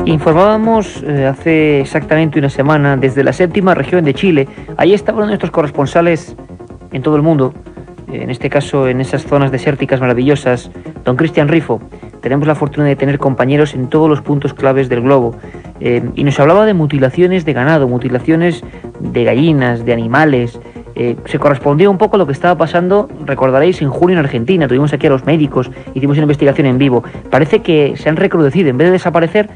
Informábamos hace exactamente una semana desde la 7ª región de Chile. Ahí está uno de nuestros corresponsales en todo el mundo, en este caso en esas zonas desérticas maravillosas, don Cristian Rifo. Tenemos la fortuna de tener compañeros en todos los puntos claves del globo, y nos hablaba de mutilaciones de ganado, mutilaciones de gallinas, de animales. Se correspondía un poco a lo que estaba pasando, recordaréis, en junio en Argentina. Tuvimos aquí a los médicos, hicimos una investigación en vivo. Parece que se han recrudecido, en vez de desaparecer,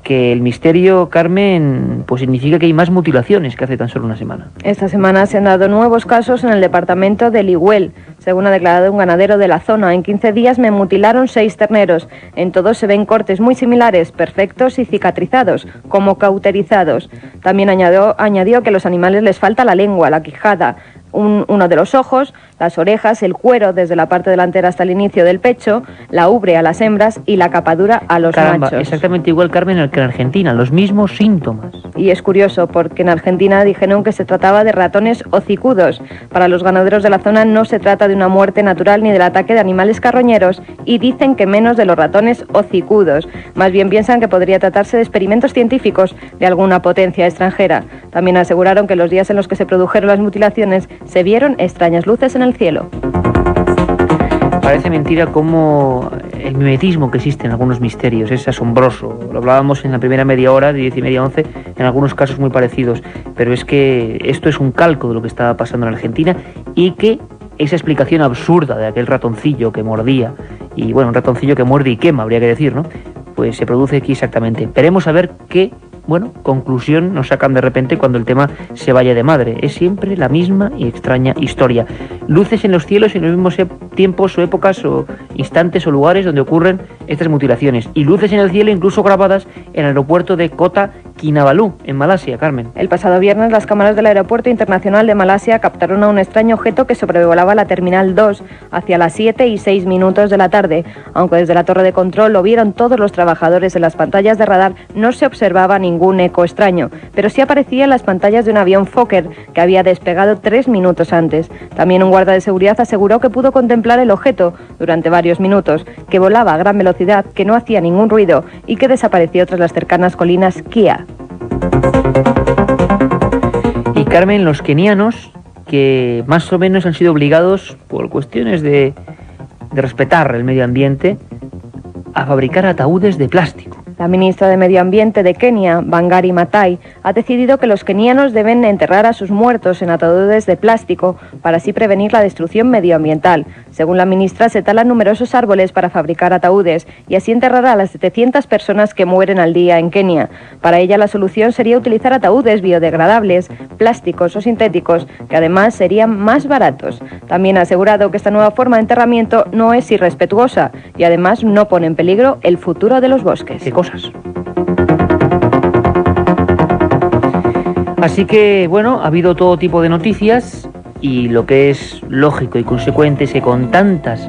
que el misterio, Carmen, pues significa que hay más mutilaciones que hace tan solo una semana. Esta semana se han dado nuevos casos en el departamento de Ligüel. Según ha declarado un ganadero de la zona, en 15 días me mutilaron 6 terneros. En todos se ven cortes muy similares, perfectos y cicatrizados, como cauterizados. También añadió que a los animales les falta la lengua, la quijada, uno de los ojos, las orejas, el cuero desde la parte delantera hasta el inicio del pecho, la ubre a las hembras y la capadura a los machos. Exactamente igual, Carmen, que en Argentina, los mismos síntomas. Y es curioso porque en Argentina dijeron que se trataba de ratones hocicudos. Para los ganaderos de la zona no se trata de una muerte natural ni del ataque de animales carroñeros y dicen que menos de los ratones hocicudos. Más bien piensan que podría tratarse de experimentos científicos de alguna potencia extranjera. También aseguraron que los días en los que se produjeron las mutilaciones se vieron extrañas luces en el cielo. Parece mentira cómo el mimetismo que existe en algunos misterios es asombroso. Lo hablábamos en la primera media hora, de 10:30 a 11, en algunos casos muy parecidos. Pero es que esto es un calco de lo que estaba pasando en Argentina y que esa explicación absurda de aquel ratoncillo que mordía, y bueno, un ratoncillo que muerde y quema, habría que decir, ¿no? Pues se produce aquí exactamente. Veremos a ver qué conclusión nos sacan de repente cuando el tema se vaya de madre. Es siempre la misma y extraña historia. Luces en los cielos en los mismos tiempos o épocas o instantes o lugares donde ocurren estas mutilaciones. Y luces en el cielo incluso grabadas en el aeropuerto de Kota Kinabalu, en Malasia, Carmen. El pasado viernes las cámaras del Aeropuerto Internacional de Malasia captaron a un extraño objeto que sobrevolaba la Terminal 2 hacia las 7:06 de la tarde. Aunque desde la torre de control lo vieron todos los trabajadores en las pantallas de radar, no se observaba ningún eco extraño, pero sí aparecía en las pantallas de un avión Fokker que había despegado 3 minutos antes. También un guarda de seguridad aseguró que pudo contemplar el objeto durante varios minutos, que volaba a gran velocidad, que no hacía ningún ruido y que desapareció tras las cercanas colinas Kia. Y Carmen, los kenianos, que más o menos han sido obligados por cuestiones de respetar el medio ambiente a fabricar ataúdes de plástico. La ministra de Medio Ambiente de Kenia, Wangari Maathai, ha decidido que los kenianos deben enterrar a sus muertos en ataúdes de plástico para así prevenir la destrucción medioambiental. Según la ministra, se talan numerosos árboles para fabricar ataúdes y así enterrar a las 700 personas que mueren al día en Kenia. Para ella, la solución sería utilizar ataúdes biodegradables, plásticos o sintéticos, que además serían más baratos. También ha asegurado que esta nueva forma de enterramiento no es irrespetuosa y además no pone en peligro el futuro de los bosques. ¿Qué cosas? Así que, bueno, ha habido todo tipo de noticias y lo que es lógico y consecuente es que con tantas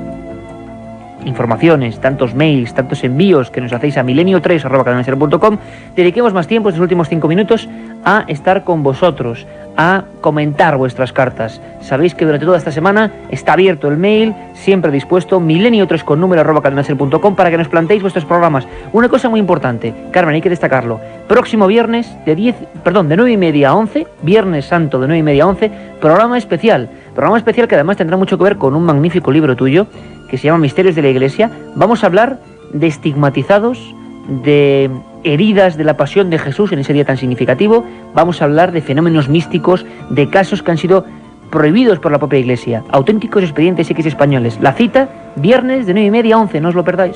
informaciones, tantos mails, tantos envíos que nos hacéis a milenio3@cadenaser.com, dediquemos más tiempo, estos últimos 5 minutos, a estar con vosotros, a comentar vuestras cartas. Sabéis que durante toda esta semana está abierto el mail, siempre dispuesto, milenio3@cadenaser.com, para que nos planteéis vuestros programas. Una cosa muy importante, Carmen, hay que destacarlo. Próximo viernes de 9:30 a 11, Viernes Santo de 9:30 a 11, programa especial que además tendrá mucho que ver con un magnífico libro tuyo que se llama Misterios de la Iglesia. Vamos a hablar de estigmatizados, de heridas de la pasión de Jesús en ese día tan significativo. Vamos a hablar de fenómenos místicos, de casos que han sido prohibidos por la propia Iglesia, auténticos expedientes X españoles. La cita, viernes de 9:30 a 11, no os lo perdáis.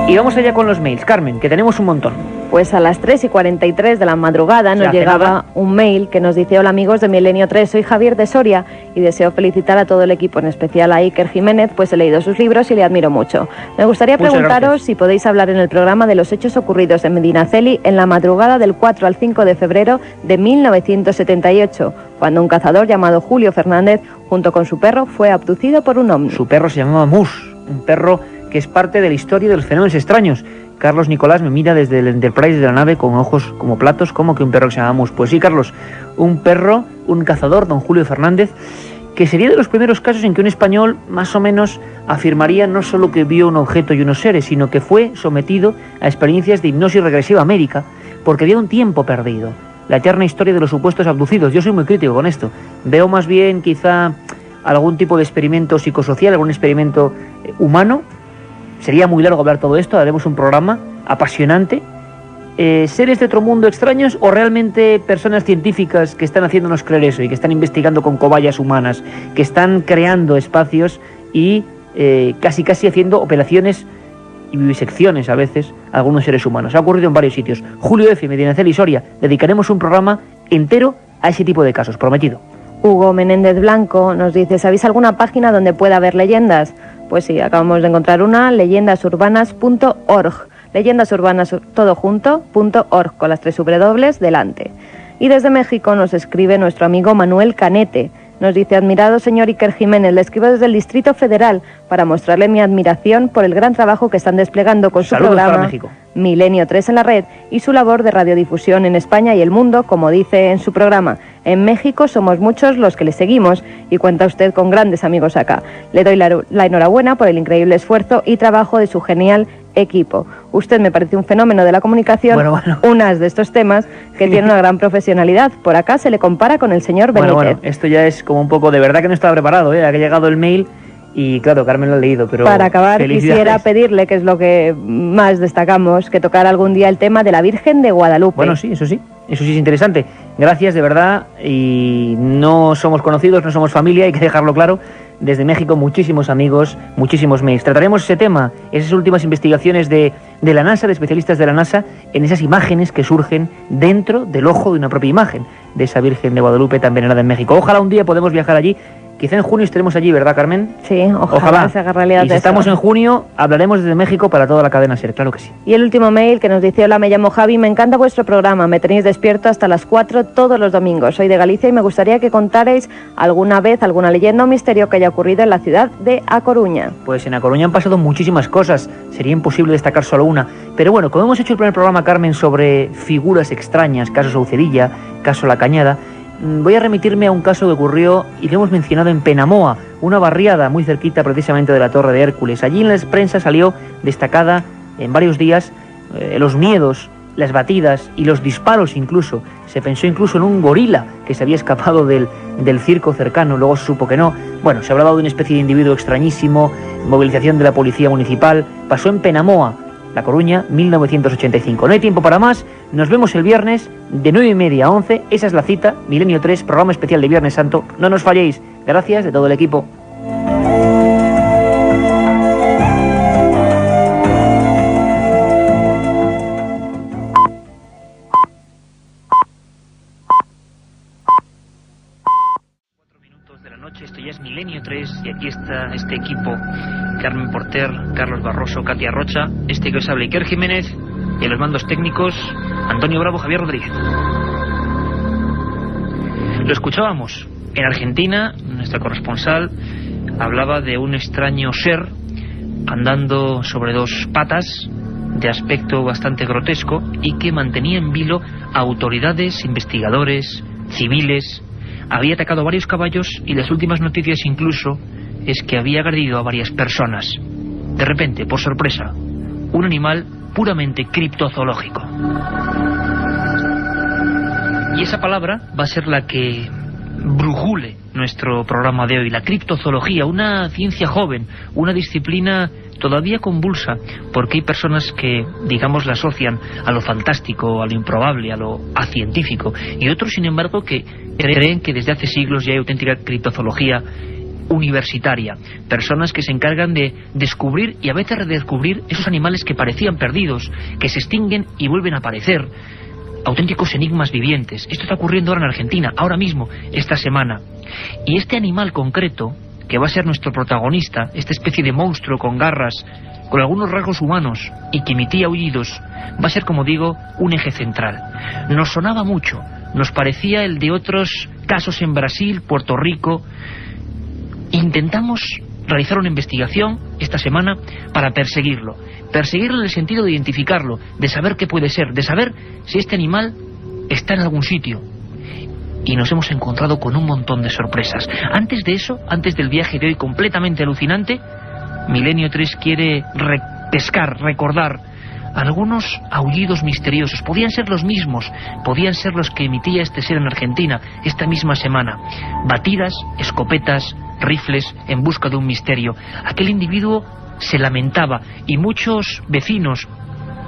Y vamos allá con los mails, Carmen, que tenemos un montón. Pues a las 3:43 de la madrugada nos llegaba un mail que nos dice: hola amigos de Milenio 3, soy Javier de Soria y deseo felicitar a todo el equipo, en especial a Iker Jiménez, pues he leído sus libros y le admiro mucho. Me gustaría preguntaros si podéis hablar en el programa de los hechos ocurridos en Medinaceli en la madrugada del 4 al 5 de febrero de 1978, cuando un cazador llamado Julio Fernández, junto con su perro, fue abducido por un ovni. Su perro se llamaba Mus, un perro que es parte de la historia de los fenómenos extraños. Carlos Nicolás me mira desde el Enterprise de la nave con ojos como platos, como que un perro que se llama Mus. Pues sí, Carlos, un perro, un cazador, don Julio Fernández, que sería de los primeros casos en que un español más o menos afirmaría no solo que vio un objeto y unos seres, sino que fue sometido a experiencias de hipnosis regresiva médica, porque había un tiempo perdido. La eterna historia de los supuestos abducidos. Yo soy muy crítico con esto. Veo más bien quizá algún tipo de experimento psicosocial, algún experimento humano. Sería muy largo hablar todo esto, haremos un programa apasionante, seres de otro mundo extraños o realmente personas científicas que están haciéndonos creer eso y que están investigando con cobayas humanas, que están creando espacios y casi haciendo operaciones y vivisecciones a veces a algunos seres humanos? Ha ocurrido en varios sitios. Julio F., Medinaceli y Soria, dedicaremos un programa entero a ese tipo de casos, prometido. Hugo Menéndez Blanco nos dice, ¿sabéis alguna página donde pueda haber leyendas? Pues sí, acabamos de encontrar una, leyendasurbanas.org. Leyendasurbanas todo junto, .org, con las 3 W delante. Y desde México nos escribe nuestro amigo Manuel Canete. Nos dice, admirado señor Iker Jiménez, le escribo desde el Distrito Federal para mostrarle mi admiración por el gran trabajo que están desplegando con su programa Milenio 3 en la red y su labor de radiodifusión en España y el mundo, como dice en su programa. En México somos muchos los que le seguimos y cuenta usted con grandes amigos acá. Le doy la enhorabuena por el increíble esfuerzo y trabajo de su genial equipo. Usted me parece un fenómeno de la comunicación, unas de estos temas que tiene una gran profesionalidad. Por acá se le compara con el señor Benítez. Bueno, esto ya es como un poco, de verdad que no estaba preparado, ha llegado el mail y claro, Carmen lo ha leído, pero para acabar quisiera pedirle, que es lo que más destacamos, que tocara algún día el tema de la Virgen de Guadalupe. Bueno, sí es interesante. Gracias, de verdad, y no somos conocidos, no somos familia, hay que dejarlo claro. Desde México, muchísimos amigos, muchísimos mails. Trataremos ese tema, esas últimas investigaciones de la NASA, de especialistas de la NASA, en esas imágenes que surgen dentro del ojo de una propia imagen, de esa Virgen de Guadalupe tan venerada en México. Ojalá un día podamos viajar allí. Quizá en junio estaremos allí, ¿verdad, Carmen? Sí, ojalá se haga realidad. Y si estamos en junio, hablaremos desde México para toda la cadena SER, claro que sí. Y el último mail que nos dice, hola, me llamo Javi, me encanta vuestro programa, me tenéis despierto hasta las 4 todos los domingos. Soy de Galicia y me gustaría que contarais alguna vez alguna leyenda o misterio que haya ocurrido en la ciudad de A Coruña. Pues en A Coruña han pasado muchísimas cosas, sería imposible destacar solo una. Pero bueno, como hemos hecho el primer programa, Carmen, sobre figuras extrañas, caso Saucedilla, caso La Cañada, voy a remitirme a un caso que ocurrió y que hemos mencionado en Penamoa, una barriada muy cerquita precisamente de la Torre de Hércules. Allí en la prensa salió destacada en varios días los miedos, las batidas y los disparos incluso. Se pensó incluso en un gorila que se había escapado del circo cercano, luego se supo que no. Bueno, se hablaba de una especie de individuo extrañísimo, movilización de la policía municipal. Pasó en Penamoa, La Coruña, 1985. No hay tiempo para más, nos vemos el viernes de 9:30 a 11, esa es la cita, Milenio 3, programa especial de Viernes Santo, no nos falléis, gracias de todo el equipo. Esto ya es Milenio 3 y aquí está este equipo: Carmen Porter, Carlos Barroso, Katia Rocha, este que os habla Iker Jiménez, y en los mandos técnicos Antonio Bravo, Javier Rodríguez. Lo escuchábamos en Argentina, nuestra corresponsal hablaba de un extraño ser andando sobre 2 patas, de aspecto bastante grotesco, y que mantenía en vilo a autoridades, investigadores, civiles. Había atacado a varios caballos y las últimas noticias incluso es que había agredido a varias personas. De repente, por sorpresa, un animal puramente criptozoológico. Y esa palabra va a ser la que brujule nuestro programa de hoy, la criptozoología, una ciencia joven, una disciplina todavía convulsa, porque hay personas que, digamos, la asocian a lo fantástico, a lo improbable, a lo acientífico, y otros, sin embargo, que creen que desde hace siglos ya hay auténtica criptozoología universitaria, personas que se encargan de descubrir y a veces redescubrir esos animales que parecían perdidos, que se extinguen y vuelven a aparecer, auténticos enigmas vivientes. Esto está ocurriendo ahora en Argentina, ahora mismo, esta semana. Y este animal concreto, que va a ser nuestro protagonista, esta especie de monstruo con garras, con algunos rasgos humanos y que emitía aullidos, va a ser, como digo, un eje central. Nos sonaba mucho, nos parecía el de otros casos en Brasil, Puerto Rico. Intentamos realizar una investigación esta semana para perseguirlo en el sentido de identificarlo, de saber qué puede ser, de saber si este animal está en algún sitio. Y nos hemos encontrado con un montón de sorpresas. Antes de eso, antes del viaje de hoy completamente alucinante, Milenio 3 quiere recordar algunos aullidos misteriosos. Podían ser los mismos, podían ser los que emitía este ser en Argentina esta misma semana. Batidas, escopetas, rifles en busca de un misterio. Aquel individuo se lamentaba y muchos vecinos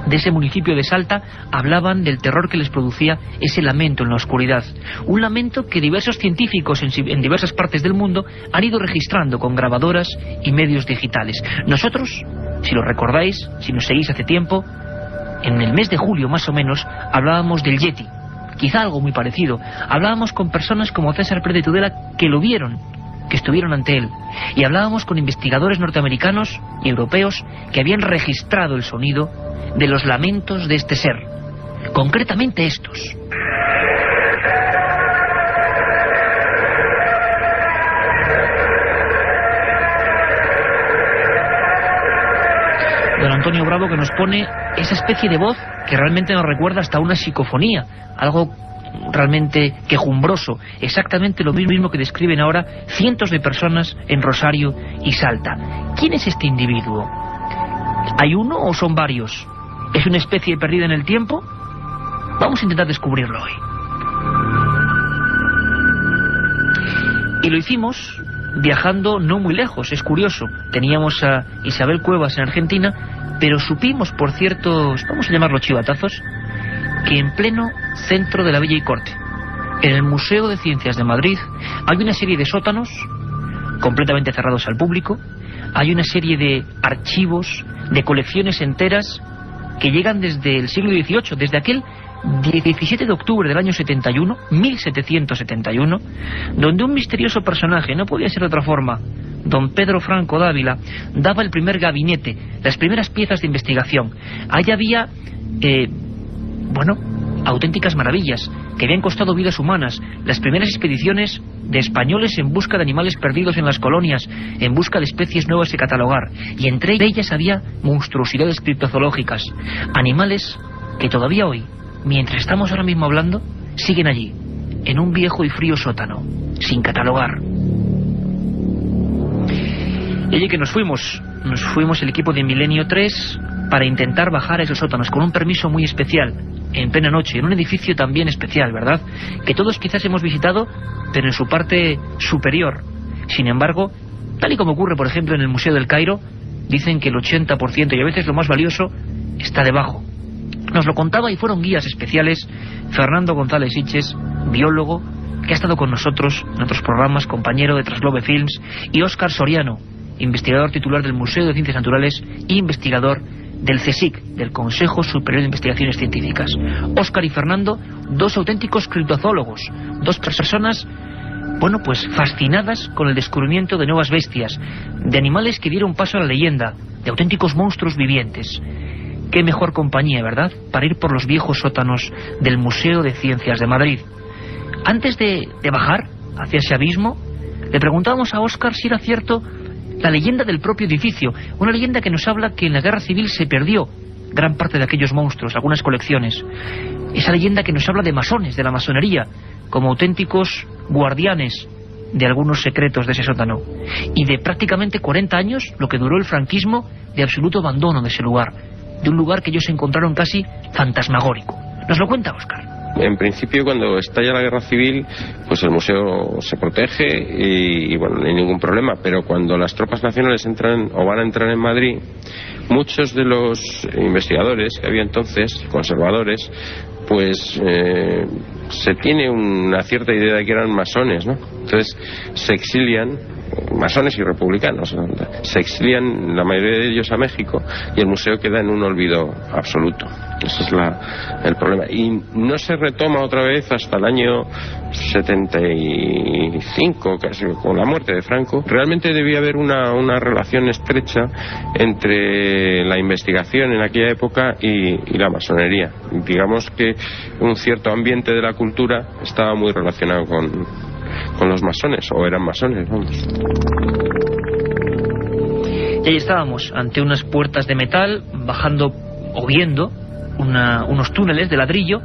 de ese municipio de Salta hablaban del terror que les producía ese lamento en la oscuridad. Un lamento que diversos científicos en diversas partes del mundo han ido registrando con grabadoras y medios digitales. Nosotros, si lo recordáis, si nos seguís hace tiempo, en el mes de julio más o menos hablábamos del Yeti, quizá algo muy parecido. Hablábamos con personas como César Pérez de Tudela que lo vieron, que estuvieron ante él, y hablábamos con investigadores norteamericanos y europeos que habían registrado el sonido de los lamentos de este ser, concretamente estos. Don Antonio Bravo, que nos pone esa especie de voz que realmente nos recuerda hasta una psicofonía, algo realmente quejumbroso, exactamente lo mismo que describen ahora cientos de personas en Rosario y Salta. ¿Quién es este individuo? ¿Hay uno o son varios? ¿Es una especie perdida en el tiempo? Vamos a intentar descubrirlo hoy. Y lo hicimos viajando no muy lejos, es curioso. Teníamos a Isabel Cuevas en Argentina, pero supimos por ciertos, vamos a llamarlo chivatazos, que en pleno centro de la Villa y Corte, en el Museo de Ciencias de Madrid, hay una serie de sótanos completamente cerrados al público, hay una serie de archivos, de colecciones enteras que llegan desde el siglo XVIII, desde aquel 17 de octubre del año 71, 1771, donde un misterioso personaje, no podía ser de otra forma, don Pedro Franco Dávila, daba el primer gabinete, las primeras piezas de investigación. Ahí había, auténticas maravillas que habían costado vidas humanas, las primeras expediciones de españoles en busca de animales perdidos en las colonias, en busca de especies nuevas que catalogar, y entre ellas había monstruosidades criptozoológicas, animales que todavía hoy, mientras estamos ahora mismo hablando, siguen allí, en un viejo y frío sótano, sin catalogar. Y allí que nos fuimos el equipo de Milenio 3 para intentar bajar a esos sótanos con un permiso muy especial, en plena noche, en un edificio también especial, ¿verdad? Que todos quizás hemos visitado, pero en su parte superior. Sin embargo, tal y como ocurre, por ejemplo, en el Museo del Cairo, dicen que el 80% y a veces lo más valioso está debajo. Nos lo contaba y fueron guías especiales Fernando González Siches, biólogo, que ha estado con nosotros en otros programas, compañero de Traslove Films, y Óscar Soriano, investigador titular del Museo de Ciencias Naturales e investigador del CSIC, del Consejo Superior de Investigaciones Científicas. Óscar y Fernando, dos auténticos criptozoólogos, dos personas, fascinadas con el descubrimiento de nuevas bestias, de animales que dieron paso a la leyenda, de auténticos monstruos vivientes. Qué mejor compañía, ¿verdad?, para ir por los viejos sótanos del Museo de Ciencias de Madrid. Antes de bajar hacia ese abismo, le preguntábamos a Óscar si era cierto la leyenda del propio edificio, una leyenda que nos habla que en la Guerra Civil se perdió gran parte de aquellos monstruos, algunas colecciones. Esa leyenda que nos habla de masones, de la masonería, como auténticos guardianes de algunos secretos de ese sótano. Y de prácticamente 40 años, lo que duró el franquismo, de absoluto abandono de ese lugar, de un lugar que ellos encontraron casi fantasmagórico. ¿Nos lo cuenta Óscar? En principio, cuando estalla la guerra civil, pues el museo se protege y no hay ningún problema. Pero cuando las tropas nacionales entran o van a entrar en Madrid, muchos de los investigadores que había entonces, conservadores, pues se tiene una cierta idea de que eran masones, ¿no? Entonces se exilian, masones y republicanos, ¿no? Se exilian la mayoría de ellos a México y el museo queda en un olvido absoluto. Ese es el problema. Y no se retoma otra vez hasta el año 75, casi, con la muerte de Franco. Realmente debía haber una relación estrecha entre la investigación en aquella época y la masonería. Digamos que un cierto ambiente de la cultura estaba muy relacionado con los masones, o eran masones, vamos. Y ahí estábamos, ante unas puertas de metal, bajando o viendo unos túneles de ladrillo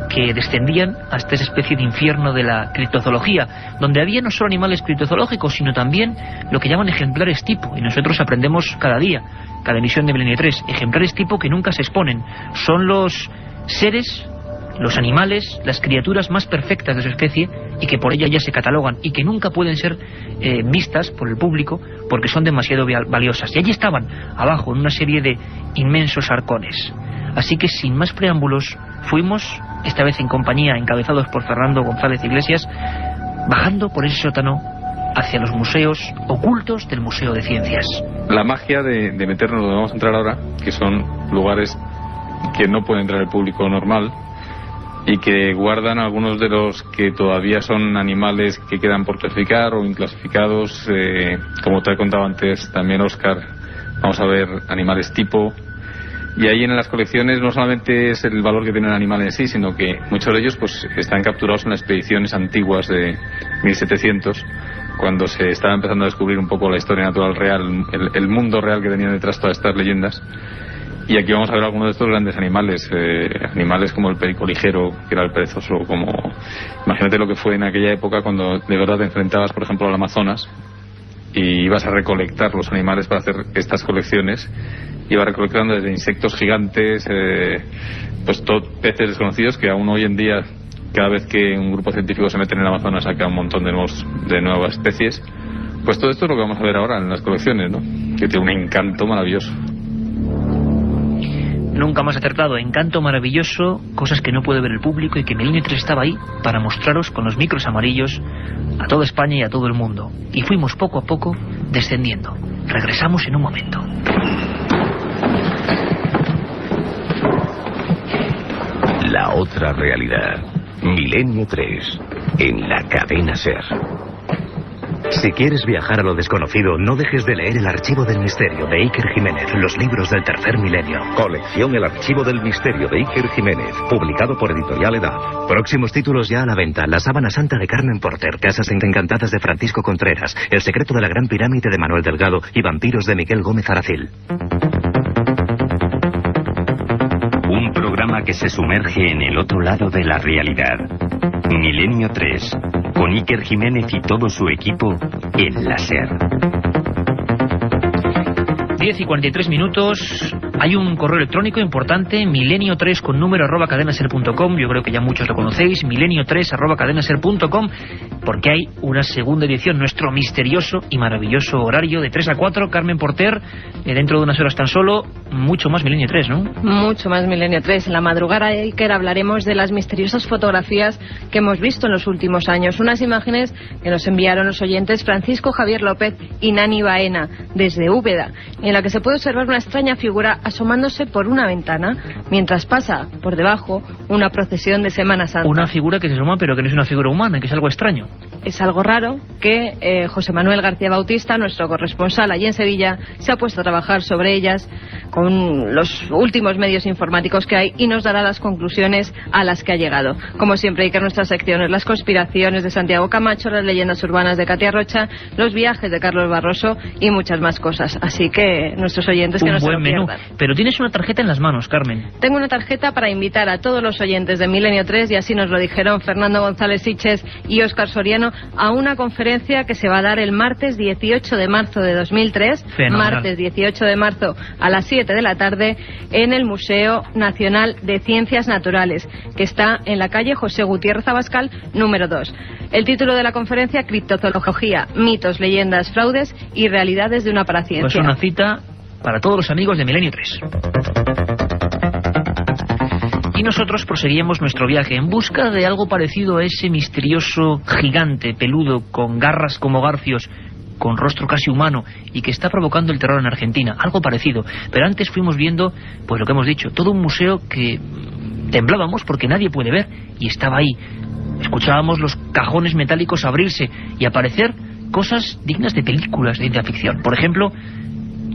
que descendían hasta esa especie de infierno de la criptozoología, donde había no solo animales criptozoológicos, sino también lo que llaman ejemplares tipo, y nosotros aprendemos cada día, cada emisión de Milenio 3, ejemplares tipo que nunca se exponen. Son los seres, los animales, las criaturas más perfectas de su especie y que por ella ya se catalogan y que nunca pueden ser vistas por el público porque son demasiado valiosas. Y allí estaban, abajo, en una serie de inmensos arcones. Así que sin más preámbulos, fuimos, esta vez en compañía, encabezados por Fernando González Iglesias, bajando por ese sótano hacia los museos ocultos del Museo de Ciencias. La magia de meternos donde vamos a entrar ahora, que son lugares que no puede entrar el público normal y que guardan algunos de los que todavía son animales que quedan por clasificar o inclasificados, como te he contado antes también, Óscar. Vamos a ver animales tipo, y ahí en las colecciones no solamente es el valor que tiene el animal en sí, sino que muchos de ellos pues están capturados en las expediciones antiguas de 1700, cuando se estaba empezando a descubrir un poco la historia natural real, el mundo real que tenían detrás todas estas leyendas. Y aquí vamos a ver algunos de estos grandes animales, animales como el perico ligero, que era el perezoso, como imagínate lo que fue en aquella época cuando de verdad te enfrentabas, por ejemplo, al Amazonas y ibas a recolectar los animales para hacer estas colecciones. Iba recolectando desde insectos gigantes, pues peces desconocidos que aún hoy en día, cada vez que un grupo científico se mete en el Amazonas, saca un montón de nuevas especies. Pues todo esto es lo que vamos a ver ahora en las colecciones, ¿no? Que tiene un encanto maravilloso. Nunca más acertado, encanto maravilloso, cosas que no puede ver el público y que Milenio 3 estaba ahí para mostraros con los micros amarillos a toda España y a todo el mundo. Y fuimos poco a poco descendiendo. Regresamos en un momento. La otra realidad. Milenio 3. En la cadena SER. Si quieres viajar a lo desconocido, no dejes de leer El Archivo del Misterio de Iker Jiménez, los libros del tercer milenio. Colección El Archivo del Misterio de Iker Jiménez, publicado por Editorial Edad. Próximos títulos ya a la venta: La sábana santa de Carmen Porter, Casas encantadas de Francisco Contreras, El secreto de la gran pirámide de Manuel Delgado y Vampiros de Miguel Gómez Aracil. Un programa que se sumerge en el otro lado de la realidad. Milenio 3, con Iker Jiménez y todo su equipo en la SER. 10:43. Hay un correo electrónico importante, milenio3 con número @cadenaser.com. Yo creo que ya muchos lo conocéis, milenio3 @cadenaser.com, porque hay una segunda edición, nuestro misterioso y maravilloso horario de 3 a 4, Carmen Porter, dentro de unas horas tan solo, mucho más Milenio 3, ¿no? Mucho más Milenio 3. En la madrugada, Iker, hablaremos de las misteriosas fotografías que hemos visto en los últimos años. Unas imágenes que nos enviaron los oyentes Francisco Javier López y Nani Baena, desde Úbeda, en la que se puede observar una extraña figura asomándose por una ventana, mientras pasa por debajo una procesión de Semana Santa. Una figura que se asoma, pero que no es una figura humana, que es algo extraño. Es algo raro que José Manuel García Bautista, nuestro corresponsal allí en Sevilla, se ha puesto a trabajar sobre ellas con los últimos medios informáticos que hay y nos dará las conclusiones a las que ha llegado. Como siempre, hay que nuestras secciones: las conspiraciones de Santiago Camacho, las leyendas urbanas de Katia Rocha, los viajes de Carlos Barroso y muchas más cosas. Así que nuestros oyentes que no se lo pierdan. Un buen menú. Pero tienes una tarjeta en las manos, Carmen. Tengo una tarjeta para invitar a todos los oyentes de Milenio 3, y así nos lo dijeron Fernando González Siches y Óscar Soriano, a una conferencia que se va a dar el martes 18 de marzo de 2003, Fenomenal. Martes 18 de marzo a las 7 de la tarde, en el Museo Nacional de Ciencias Naturales, que está en la calle José Gutiérrez Abascal, número 2. El título de la conferencia: Criptozoología, mitos, leyendas, fraudes y realidades de una paraciencia. Pues una cita para todos los amigos de Milenio 3. Y nosotros proseguimos nuestro viaje en busca de algo parecido a ese misterioso gigante peludo con garras como garfios, con rostro casi humano y que está provocando el terror en Argentina. Algo parecido. Pero antes fuimos viendo, pues lo que hemos dicho, todo un museo que temblábamos porque nadie puede ver, y estaba ahí. Escuchábamos los cajones metálicos abrirse y aparecer cosas dignas de películas de ciencia ficción. Por ejemplo,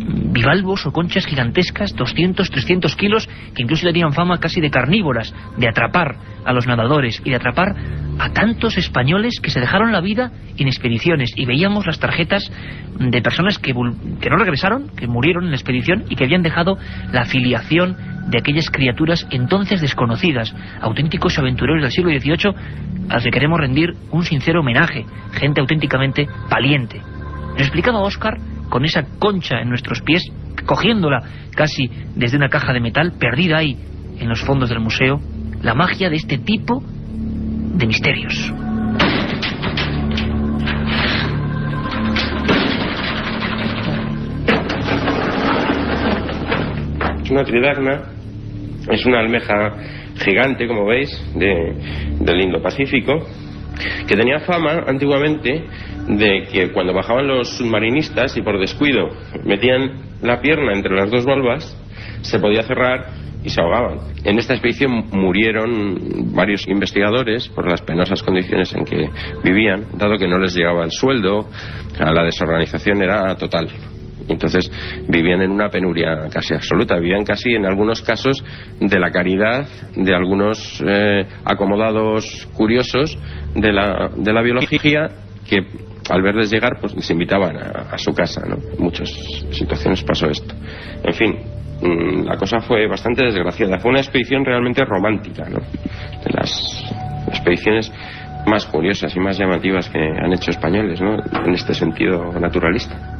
bivalvos o conchas gigantescas, 200, 300 kilos, que incluso tenían fama casi de carnívoras, de atrapar a los nadadores y de atrapar a tantos españoles que se dejaron la vida en expediciones. Y veíamos las tarjetas de personas que no regresaron, que murieron en la expedición y que habían dejado la filiación de aquellas criaturas entonces desconocidas, auténticos aventureros del siglo XVIII, a los que queremos rendir un sincero homenaje, gente auténticamente valiente. Nos explicaba Óscar, con esa concha en nuestros pies, cogiéndola casi desde una caja de metal, perdida ahí en los fondos del museo, la magia de este tipo de misterios. Es una tridacna Es una almeja gigante, como veis, del Indo-Pacífico, que tenía fama antiguamente de que cuando bajaban los submarinistas y por descuido metían la pierna entre las dos valvas, se podía cerrar y se ahogaban. En esta expedición murieron varios investigadores por las penosas condiciones en que vivían, dado que no les llegaba el sueldo, la desorganización era total. Entonces vivían en una penuria casi absoluta, vivían casi en algunos casos de la caridad de algunos acomodados curiosos de la biología que al verles llegar pues les invitaban a su casa, ¿no? En muchas situaciones pasó esto. En fin, la cosa fue bastante desgraciada. Fue una expedición realmente romántica, ¿no? De las expediciones más curiosas y más llamativas que han hecho españoles, ¿no? En este sentido naturalista.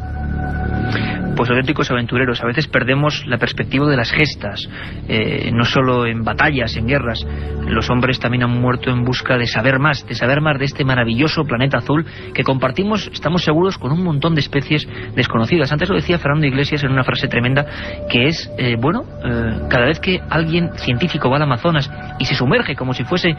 Pues auténticos aventureros. A veces perdemos la perspectiva de las gestas, no solo en batallas, en guerras. Los hombres también han muerto en busca de saber más de este maravilloso planeta azul que compartimos, estamos seguros, con un montón de especies desconocidas. Antes lo decía Fernando Iglesias en una frase tremenda, que es, cada vez que alguien científico va al Amazonas y se sumerge como si fuese,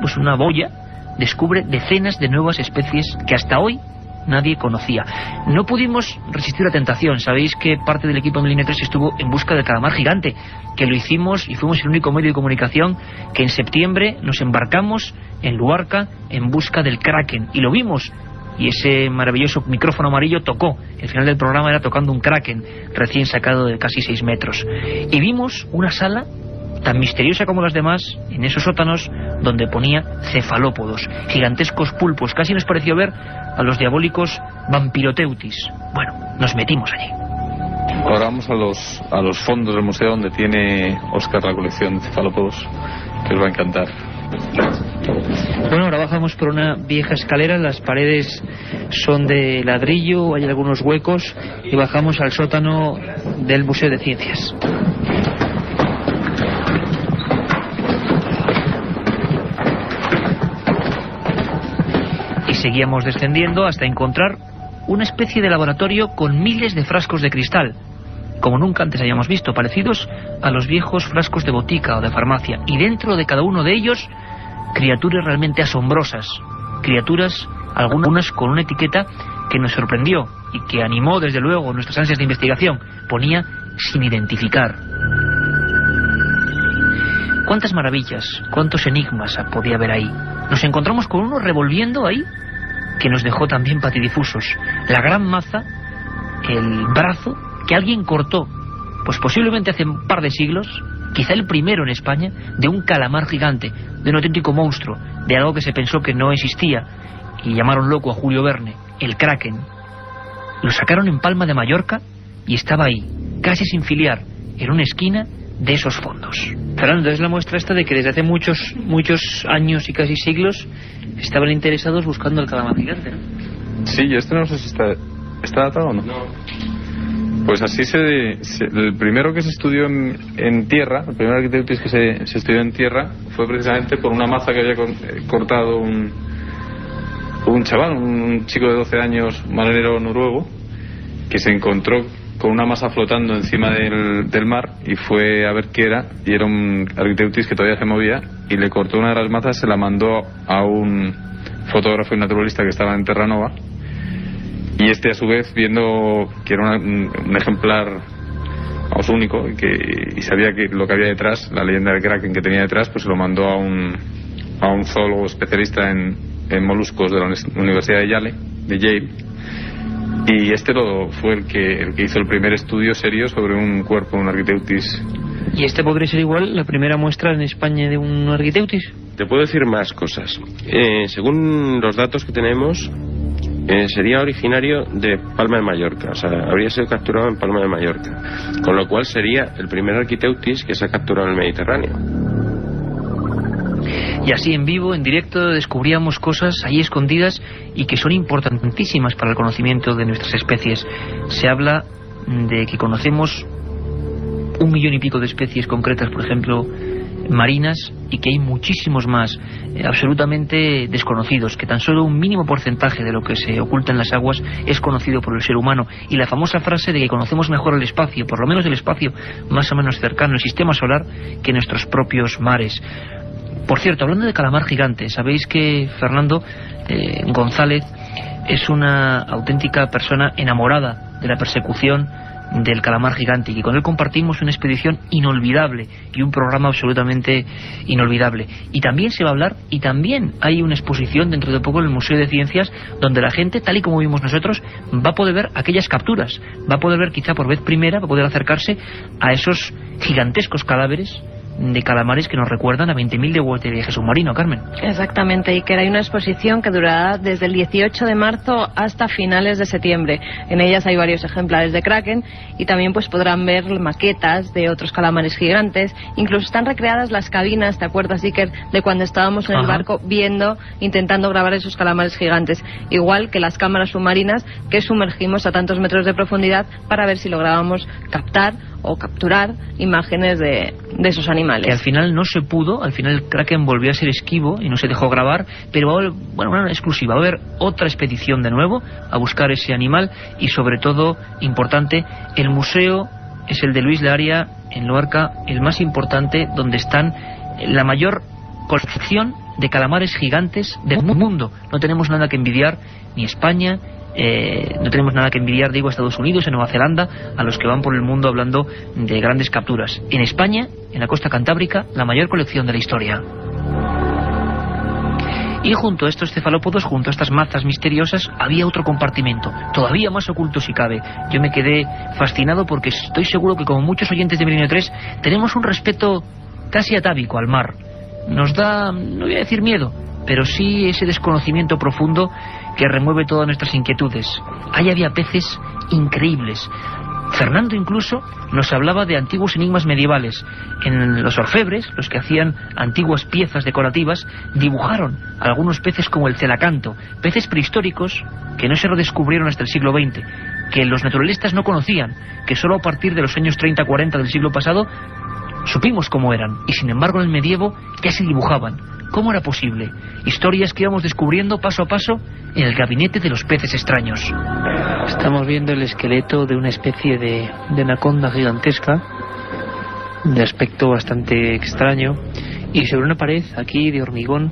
pues una boya, descubre decenas de nuevas especies que hasta hoy nadie conocía. No pudimos resistir la tentación. Sabéis que parte del equipo de Milenio 3 estuvo en busca del calamar gigante, que lo hicimos y fuimos el único medio de comunicación que en septiembre nos embarcamos en Luarca en busca del kraken, y lo vimos, y ese maravilloso micrófono amarillo tocó. El final del programa era tocando un kraken recién sacado de casi 6 metros, y vimos una sala tan misteriosa como las demás, en esos sótanos donde ponía cefalópodos, gigantescos pulpos. Casi nos pareció ver a los diabólicos vampiroteutis. Bueno, nos metimos allí. Ahora vamos a los fondos del museo donde tiene Óscar la colección de cefalópodos, que os va a encantar. Bueno, ahora bajamos por una vieja escalera, las paredes son de ladrillo, hay algunos huecos, y bajamos al sótano del Museo de Ciencias. Seguíamos descendiendo hasta encontrar una especie de laboratorio con miles de frascos de cristal, como nunca antes habíamos visto, parecidos a los viejos frascos de botica o de farmacia, y dentro de cada uno de ellos criaturas realmente asombrosas, criaturas, algunas con una etiqueta que nos sorprendió y que animó desde luego nuestras ansias de investigación. Ponía sin identificar. Cuántas maravillas, cuántos enigmas podía haber ahí. Nos encontramos con uno revolviendo ahí que nos dejó también patidifusos. La gran maza, el brazo que alguien cortó, pues posiblemente hace un par de siglos, quizá el primero en España, de un calamar gigante, de un auténtico monstruo, de algo que se pensó que no existía, y llamaron loco a Julio Verne, el kraken. Lo sacaron en Palma de Mallorca y estaba ahí, casi sin filiar, en una esquina de esos fondos. Fernando, es la muestra esta de que desde hace muchos años y casi siglos estaban interesados buscando el calamar gigante, ¿no? Sí, yo no sé si está datado o no. Pues así el primero que se estudió en tierra, el primer Architeutis que se estudió en tierra, fue precisamente por una maza que había cortado un chaval, un chico de 12 años, marinero noruego, que se encontró con una masa flotando encima del mar, y fue a ver qué era, y era un Architeutis que todavía se movía, y le cortó una de las mazas, se la mandó a un fotógrafo y naturalista que estaba en Terranova, y este a su vez, viendo que era un ejemplar único y sabía que lo que había detrás, la leyenda del kraken que tenía detrás, pues se lo mandó a un zoólogo especialista en moluscos de la Universidad de Yale, y este fue el que hizo el primer estudio serio sobre un cuerpo de un Architeutis. ¿Y este podría ser igual la primera muestra en España de un Architeutis? Te puedo decir más cosas. Según los datos que tenemos, sería originario de Palma de Mallorca, o sea, habría sido capturado en Palma de Mallorca, con lo cual sería el primer Architeutis que se ha capturado en el Mediterráneo. Y así en vivo, en directo, descubríamos cosas ahí escondidas y que son importantísimas para el conocimiento de nuestras especies. Se habla de que conocemos 1 millón y pico de especies concretas, por ejemplo, marinas y que hay muchísimos más absolutamente desconocidos, que tan solo un mínimo porcentaje de lo que se oculta en las aguas es conocido por el ser humano. Y la famosa frase de que conocemos mejor el espacio, por lo menos el espacio más o menos cercano al sistema solar, que nuestros propios mares. Por cierto, hablando de calamar gigante, sabéis que Fernando González es una auténtica persona enamorada de la persecución del calamar gigante, y con él compartimos una expedición inolvidable y un programa absolutamente inolvidable. Y también se va a hablar, y también hay una exposición dentro de poco en el Museo de Ciencias, donde la gente, tal y como vimos nosotros, va a poder ver aquellas capturas, va a poder ver quizá por vez primera, va a poder acercarse a esos gigantescos cadáveres de calamares que nos recuerdan a 20.000 leguas de viaje submarino, Carmen. Exactamente, Iker. Hay una exposición que durará desde el 18 de marzo hasta finales de septiembre. En ellas hay varios ejemplares de kraken y también pues podrán ver maquetas de otros calamares gigantes. Incluso están recreadas las cabinas, ¿te acuerdas, Iker, de cuando estábamos en el barco intentando grabar esos calamares gigantes? Igual que las cámaras submarinas que sumergimos a tantos metros de profundidad para ver si lográbamos captar o capturar imágenes de esos animales. Que al final no se pudo, al final el kraken volvió a ser esquivo y no se dejó grabar, pero va a haber, una exclusiva, va a haber otra expedición de nuevo a buscar ese animal. Y sobre todo, importante, el museo es el de Luis Laria en Luarca, el más importante, donde están la mayor colección de calamares gigantes del mundo. No tenemos nada que envidiar ni España, no tenemos nada que envidiar, digo, a Estados Unidos, a Nueva Zelanda, a los que van por el mundo hablando de grandes capturas. En España, en la costa cantábrica, la mayor colección de la historia. Y junto a estos cefalópodos, junto a estas mazas misteriosas, había otro compartimento, todavía más oculto si cabe. Yo me quedé fascinado porque estoy seguro que, como muchos oyentes de Milenio 3, tenemos un respeto casi atávico al mar. Nos da, no voy a decir miedo, pero sí ese desconocimiento profundo que remueve todas nuestras inquietudes. Ahí había peces increíbles. Fernando incluso nos hablaba de antiguos enigmas medievales. En los orfebres, los que hacían antiguas piezas decorativas, dibujaron algunos peces como el celacanto, peces prehistóricos que no se redescubrieron hasta el siglo XX, que los naturalistas no conocían, que solo a partir de los años 30-40 del siglo pasado supimos cómo eran, y sin embargo en el medievo ya se dibujaban. ¿Cómo era posible? Historias que íbamos descubriendo paso a paso en el gabinete de los peces extraños. Estamos viendo el esqueleto de una especie de anaconda gigantesca, de aspecto bastante extraño, y sobre una pared aquí de hormigón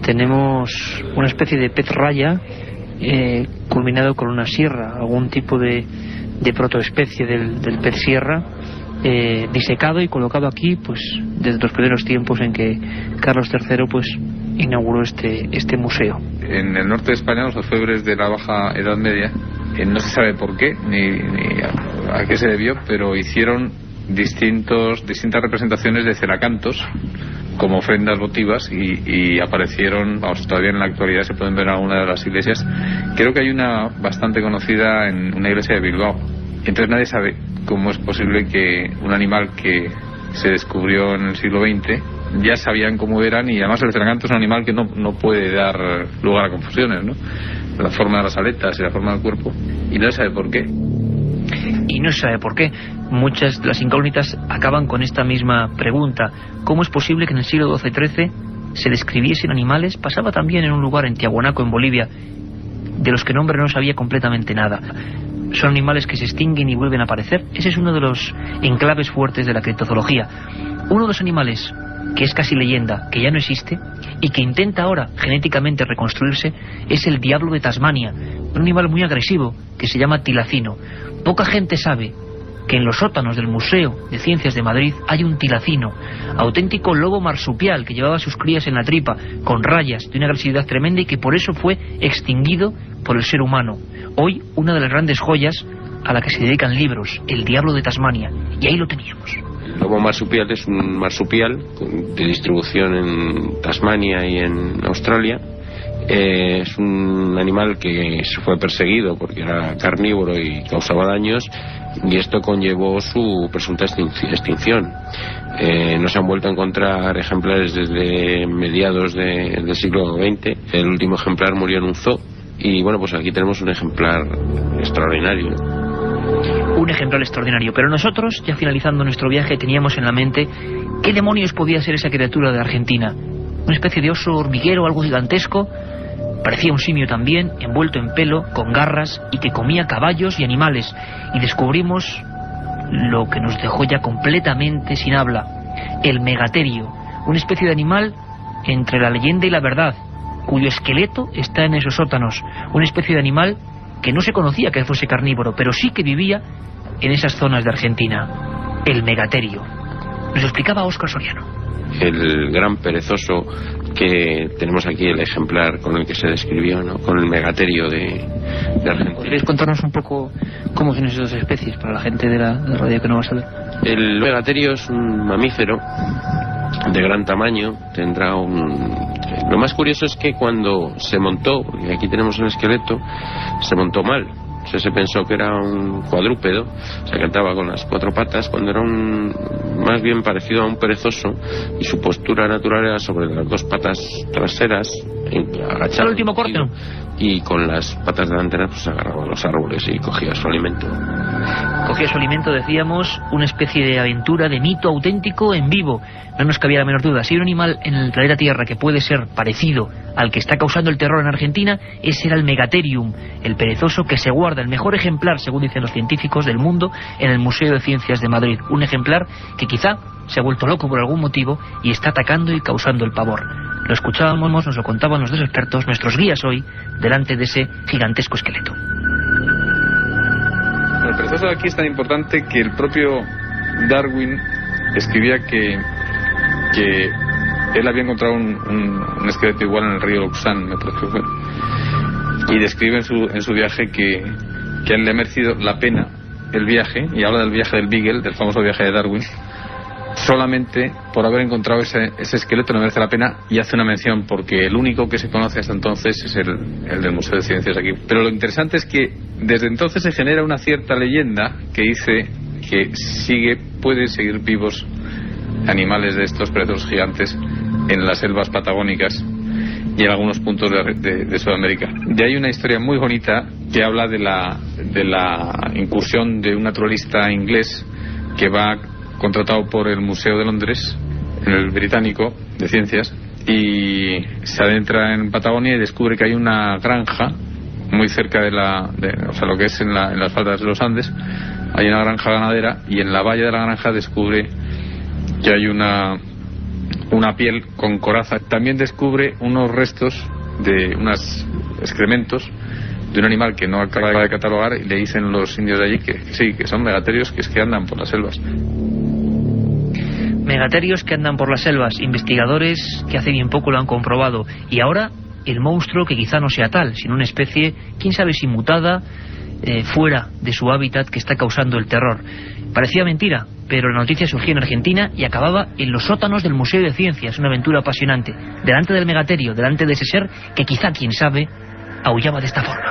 tenemos una especie de pez raya culminado con una sierra, algún tipo de protoespecie del pez sierra, disecado y colocado aquí pues desde los primeros tiempos en que Carlos III pues inauguró este museo. En el norte de España, los orfebres de la Baja Edad Media, no se sabe por qué ni a qué se debió, pero hicieron distintas representaciones de celacantos como ofrendas votivas y aparecieron, todavía en la actualidad se pueden ver en alguna de las iglesias. Creo que hay una bastante conocida en una iglesia de Bilbao. Entonces nadie sabe cómo es posible que un animal que se descubrió en el siglo XX ya sabían cómo eran, y además el celacanto es un animal que no puede dar lugar a confusiones, ¿no? La forma de las aletas y la forma del cuerpo, y no se sabe por qué. Y no se sabe por qué. Muchas de las incógnitas acaban con esta misma pregunta: ¿cómo es posible que en el siglo XII-XIII se describiesen animales? Pasaba también en un lugar en Tiahuanaco, en Bolivia, de los que el hombre no sabía completamente nada. Son animales que se extinguen y vuelven a aparecer. Ese es uno de los enclaves fuertes de la criptozoología. Uno de los animales que es casi leyenda, que ya no existe y que intenta ahora genéticamente reconstruirse, es el diablo de Tasmania, un animal muy agresivo que se llama tilacino. Poca gente sabe que en los sótanos del Museo de Ciencias de Madrid hay un tilacino, auténtico lobo marsupial que llevaba a sus crías en la tripa, con rayas, de una agresividad tremenda, y que por eso fue extinguido por el ser humano. Hoy, una de las grandes joyas a la que se dedican libros, el diablo de Tasmania, y ahí lo teníamos. El lobo marsupial es un marsupial de distribución en Tasmania y en Australia. Es un animal que se fue perseguido porque era carnívoro y causaba daños, y esto conllevó su presunta extinción. No se han vuelto a encontrar ejemplares desde mediados del siglo XX. El último ejemplar murió en un zoo, y bueno, pues aquí tenemos un ejemplar extraordinario. Un ejemplar extraordinario. Pero nosotros, ya finalizando nuestro viaje, teníamos en la mente qué demonios podía ser esa criatura de Argentina. Una especie de oso hormiguero, algo gigantesco. Parecía un simio también, envuelto en pelo, con garras, y que comía caballos y animales. Y descubrimos lo que nos dejó ya completamente sin habla: el megaterio, una especie de animal entre la leyenda y la verdad, cuyo esqueleto está en esos sótanos. Una especie de animal que no se conocía que fuese carnívoro, pero sí que vivía en esas zonas de Argentina. El megaterio. Nos explicaba Óscar Soriano. El gran perezoso, que tenemos aquí el ejemplar con el que se describió, ¿no?, con el megaterio de Argentina. ¿Podríais contarnos un poco cómo son esas especies para la gente de la radio que no va a saber? El megaterio es un mamífero de gran tamaño. Tendrá Lo más curioso es que cuando se montó, porque aquí tenemos un esqueleto, se montó mal. O sea, se pensó que era un cuadrúpedo, o sea, que andaba con las 4 patas, cuando era más bien parecido a un perezoso, y su postura natural era sobre las 2 patas traseras, agachado. ¿El último corte? Y con las patas delanteras pues agarraba a los árboles y cogía su alimento. Cogía su alimento, decíamos, una especie de aventura, de mito auténtico en vivo. No nos cabía la menor duda. Si hay un animal en el planeta Tierra que puede ser parecido al que está causando el terror en Argentina, ese era el Megatherium, el perezoso que se guarda, el mejor ejemplar, según dicen los científicos del mundo, en el Museo de Ciencias de Madrid. Un ejemplar que quizá se ha vuelto loco por algún motivo y está atacando y causando el pavor. Lo escuchábamos, nos lo contaban los dos expertos, nuestros guías hoy, delante de ese gigantesco esqueleto. El perezoso de aquí es tan importante que el propio Darwin escribía que él había encontrado un esqueleto igual en el río Luxán, me parece que fue, y describe en su viaje que a él le ha merecido la pena el viaje, y habla del viaje del Beagle, del famoso viaje de Darwin, solamente por haber encontrado ese esqueleto le merece la pena, y hace una mención porque el único que se conoce hasta entonces es el del Museo de Ciencias aquí. Pero lo interesante es que desde entonces se genera una cierta leyenda que dice que pueden seguir vivos animales de estos perezosos gigantes en las selvas patagónicas y en algunos puntos de Sudamérica. De ahí una historia muy bonita que habla de la incursión de un naturalista inglés que va contratado por el Museo de Londres, en el británico de ciencias, y se adentra en Patagonia y descubre que hay una granja muy cerca o sea, lo que es en las faldas de los Andes. Hay una granja ganadera, y en la valla de la granja descubre que hay una piel con coraza. También descubre unos restos de unos excrementos de un animal que no acaba de catalogar, y le dicen los indios de allí que sí, que son megaterios, que es que andan por las selvas. Megaterios que andan por las selvas, investigadores que hace bien poco lo han comprobado, y ahora el monstruo que quizá no sea tal, sino una especie, quién sabe si mutada, fuera de su hábitat, que está causando el terror. Parecía mentira, pero la noticia surgió en Argentina y acababa en los sótanos del Museo de Ciencias, una aventura apasionante, delante del megaterio, delante de ese ser que quizá, quién sabe, aullaba de esta forma.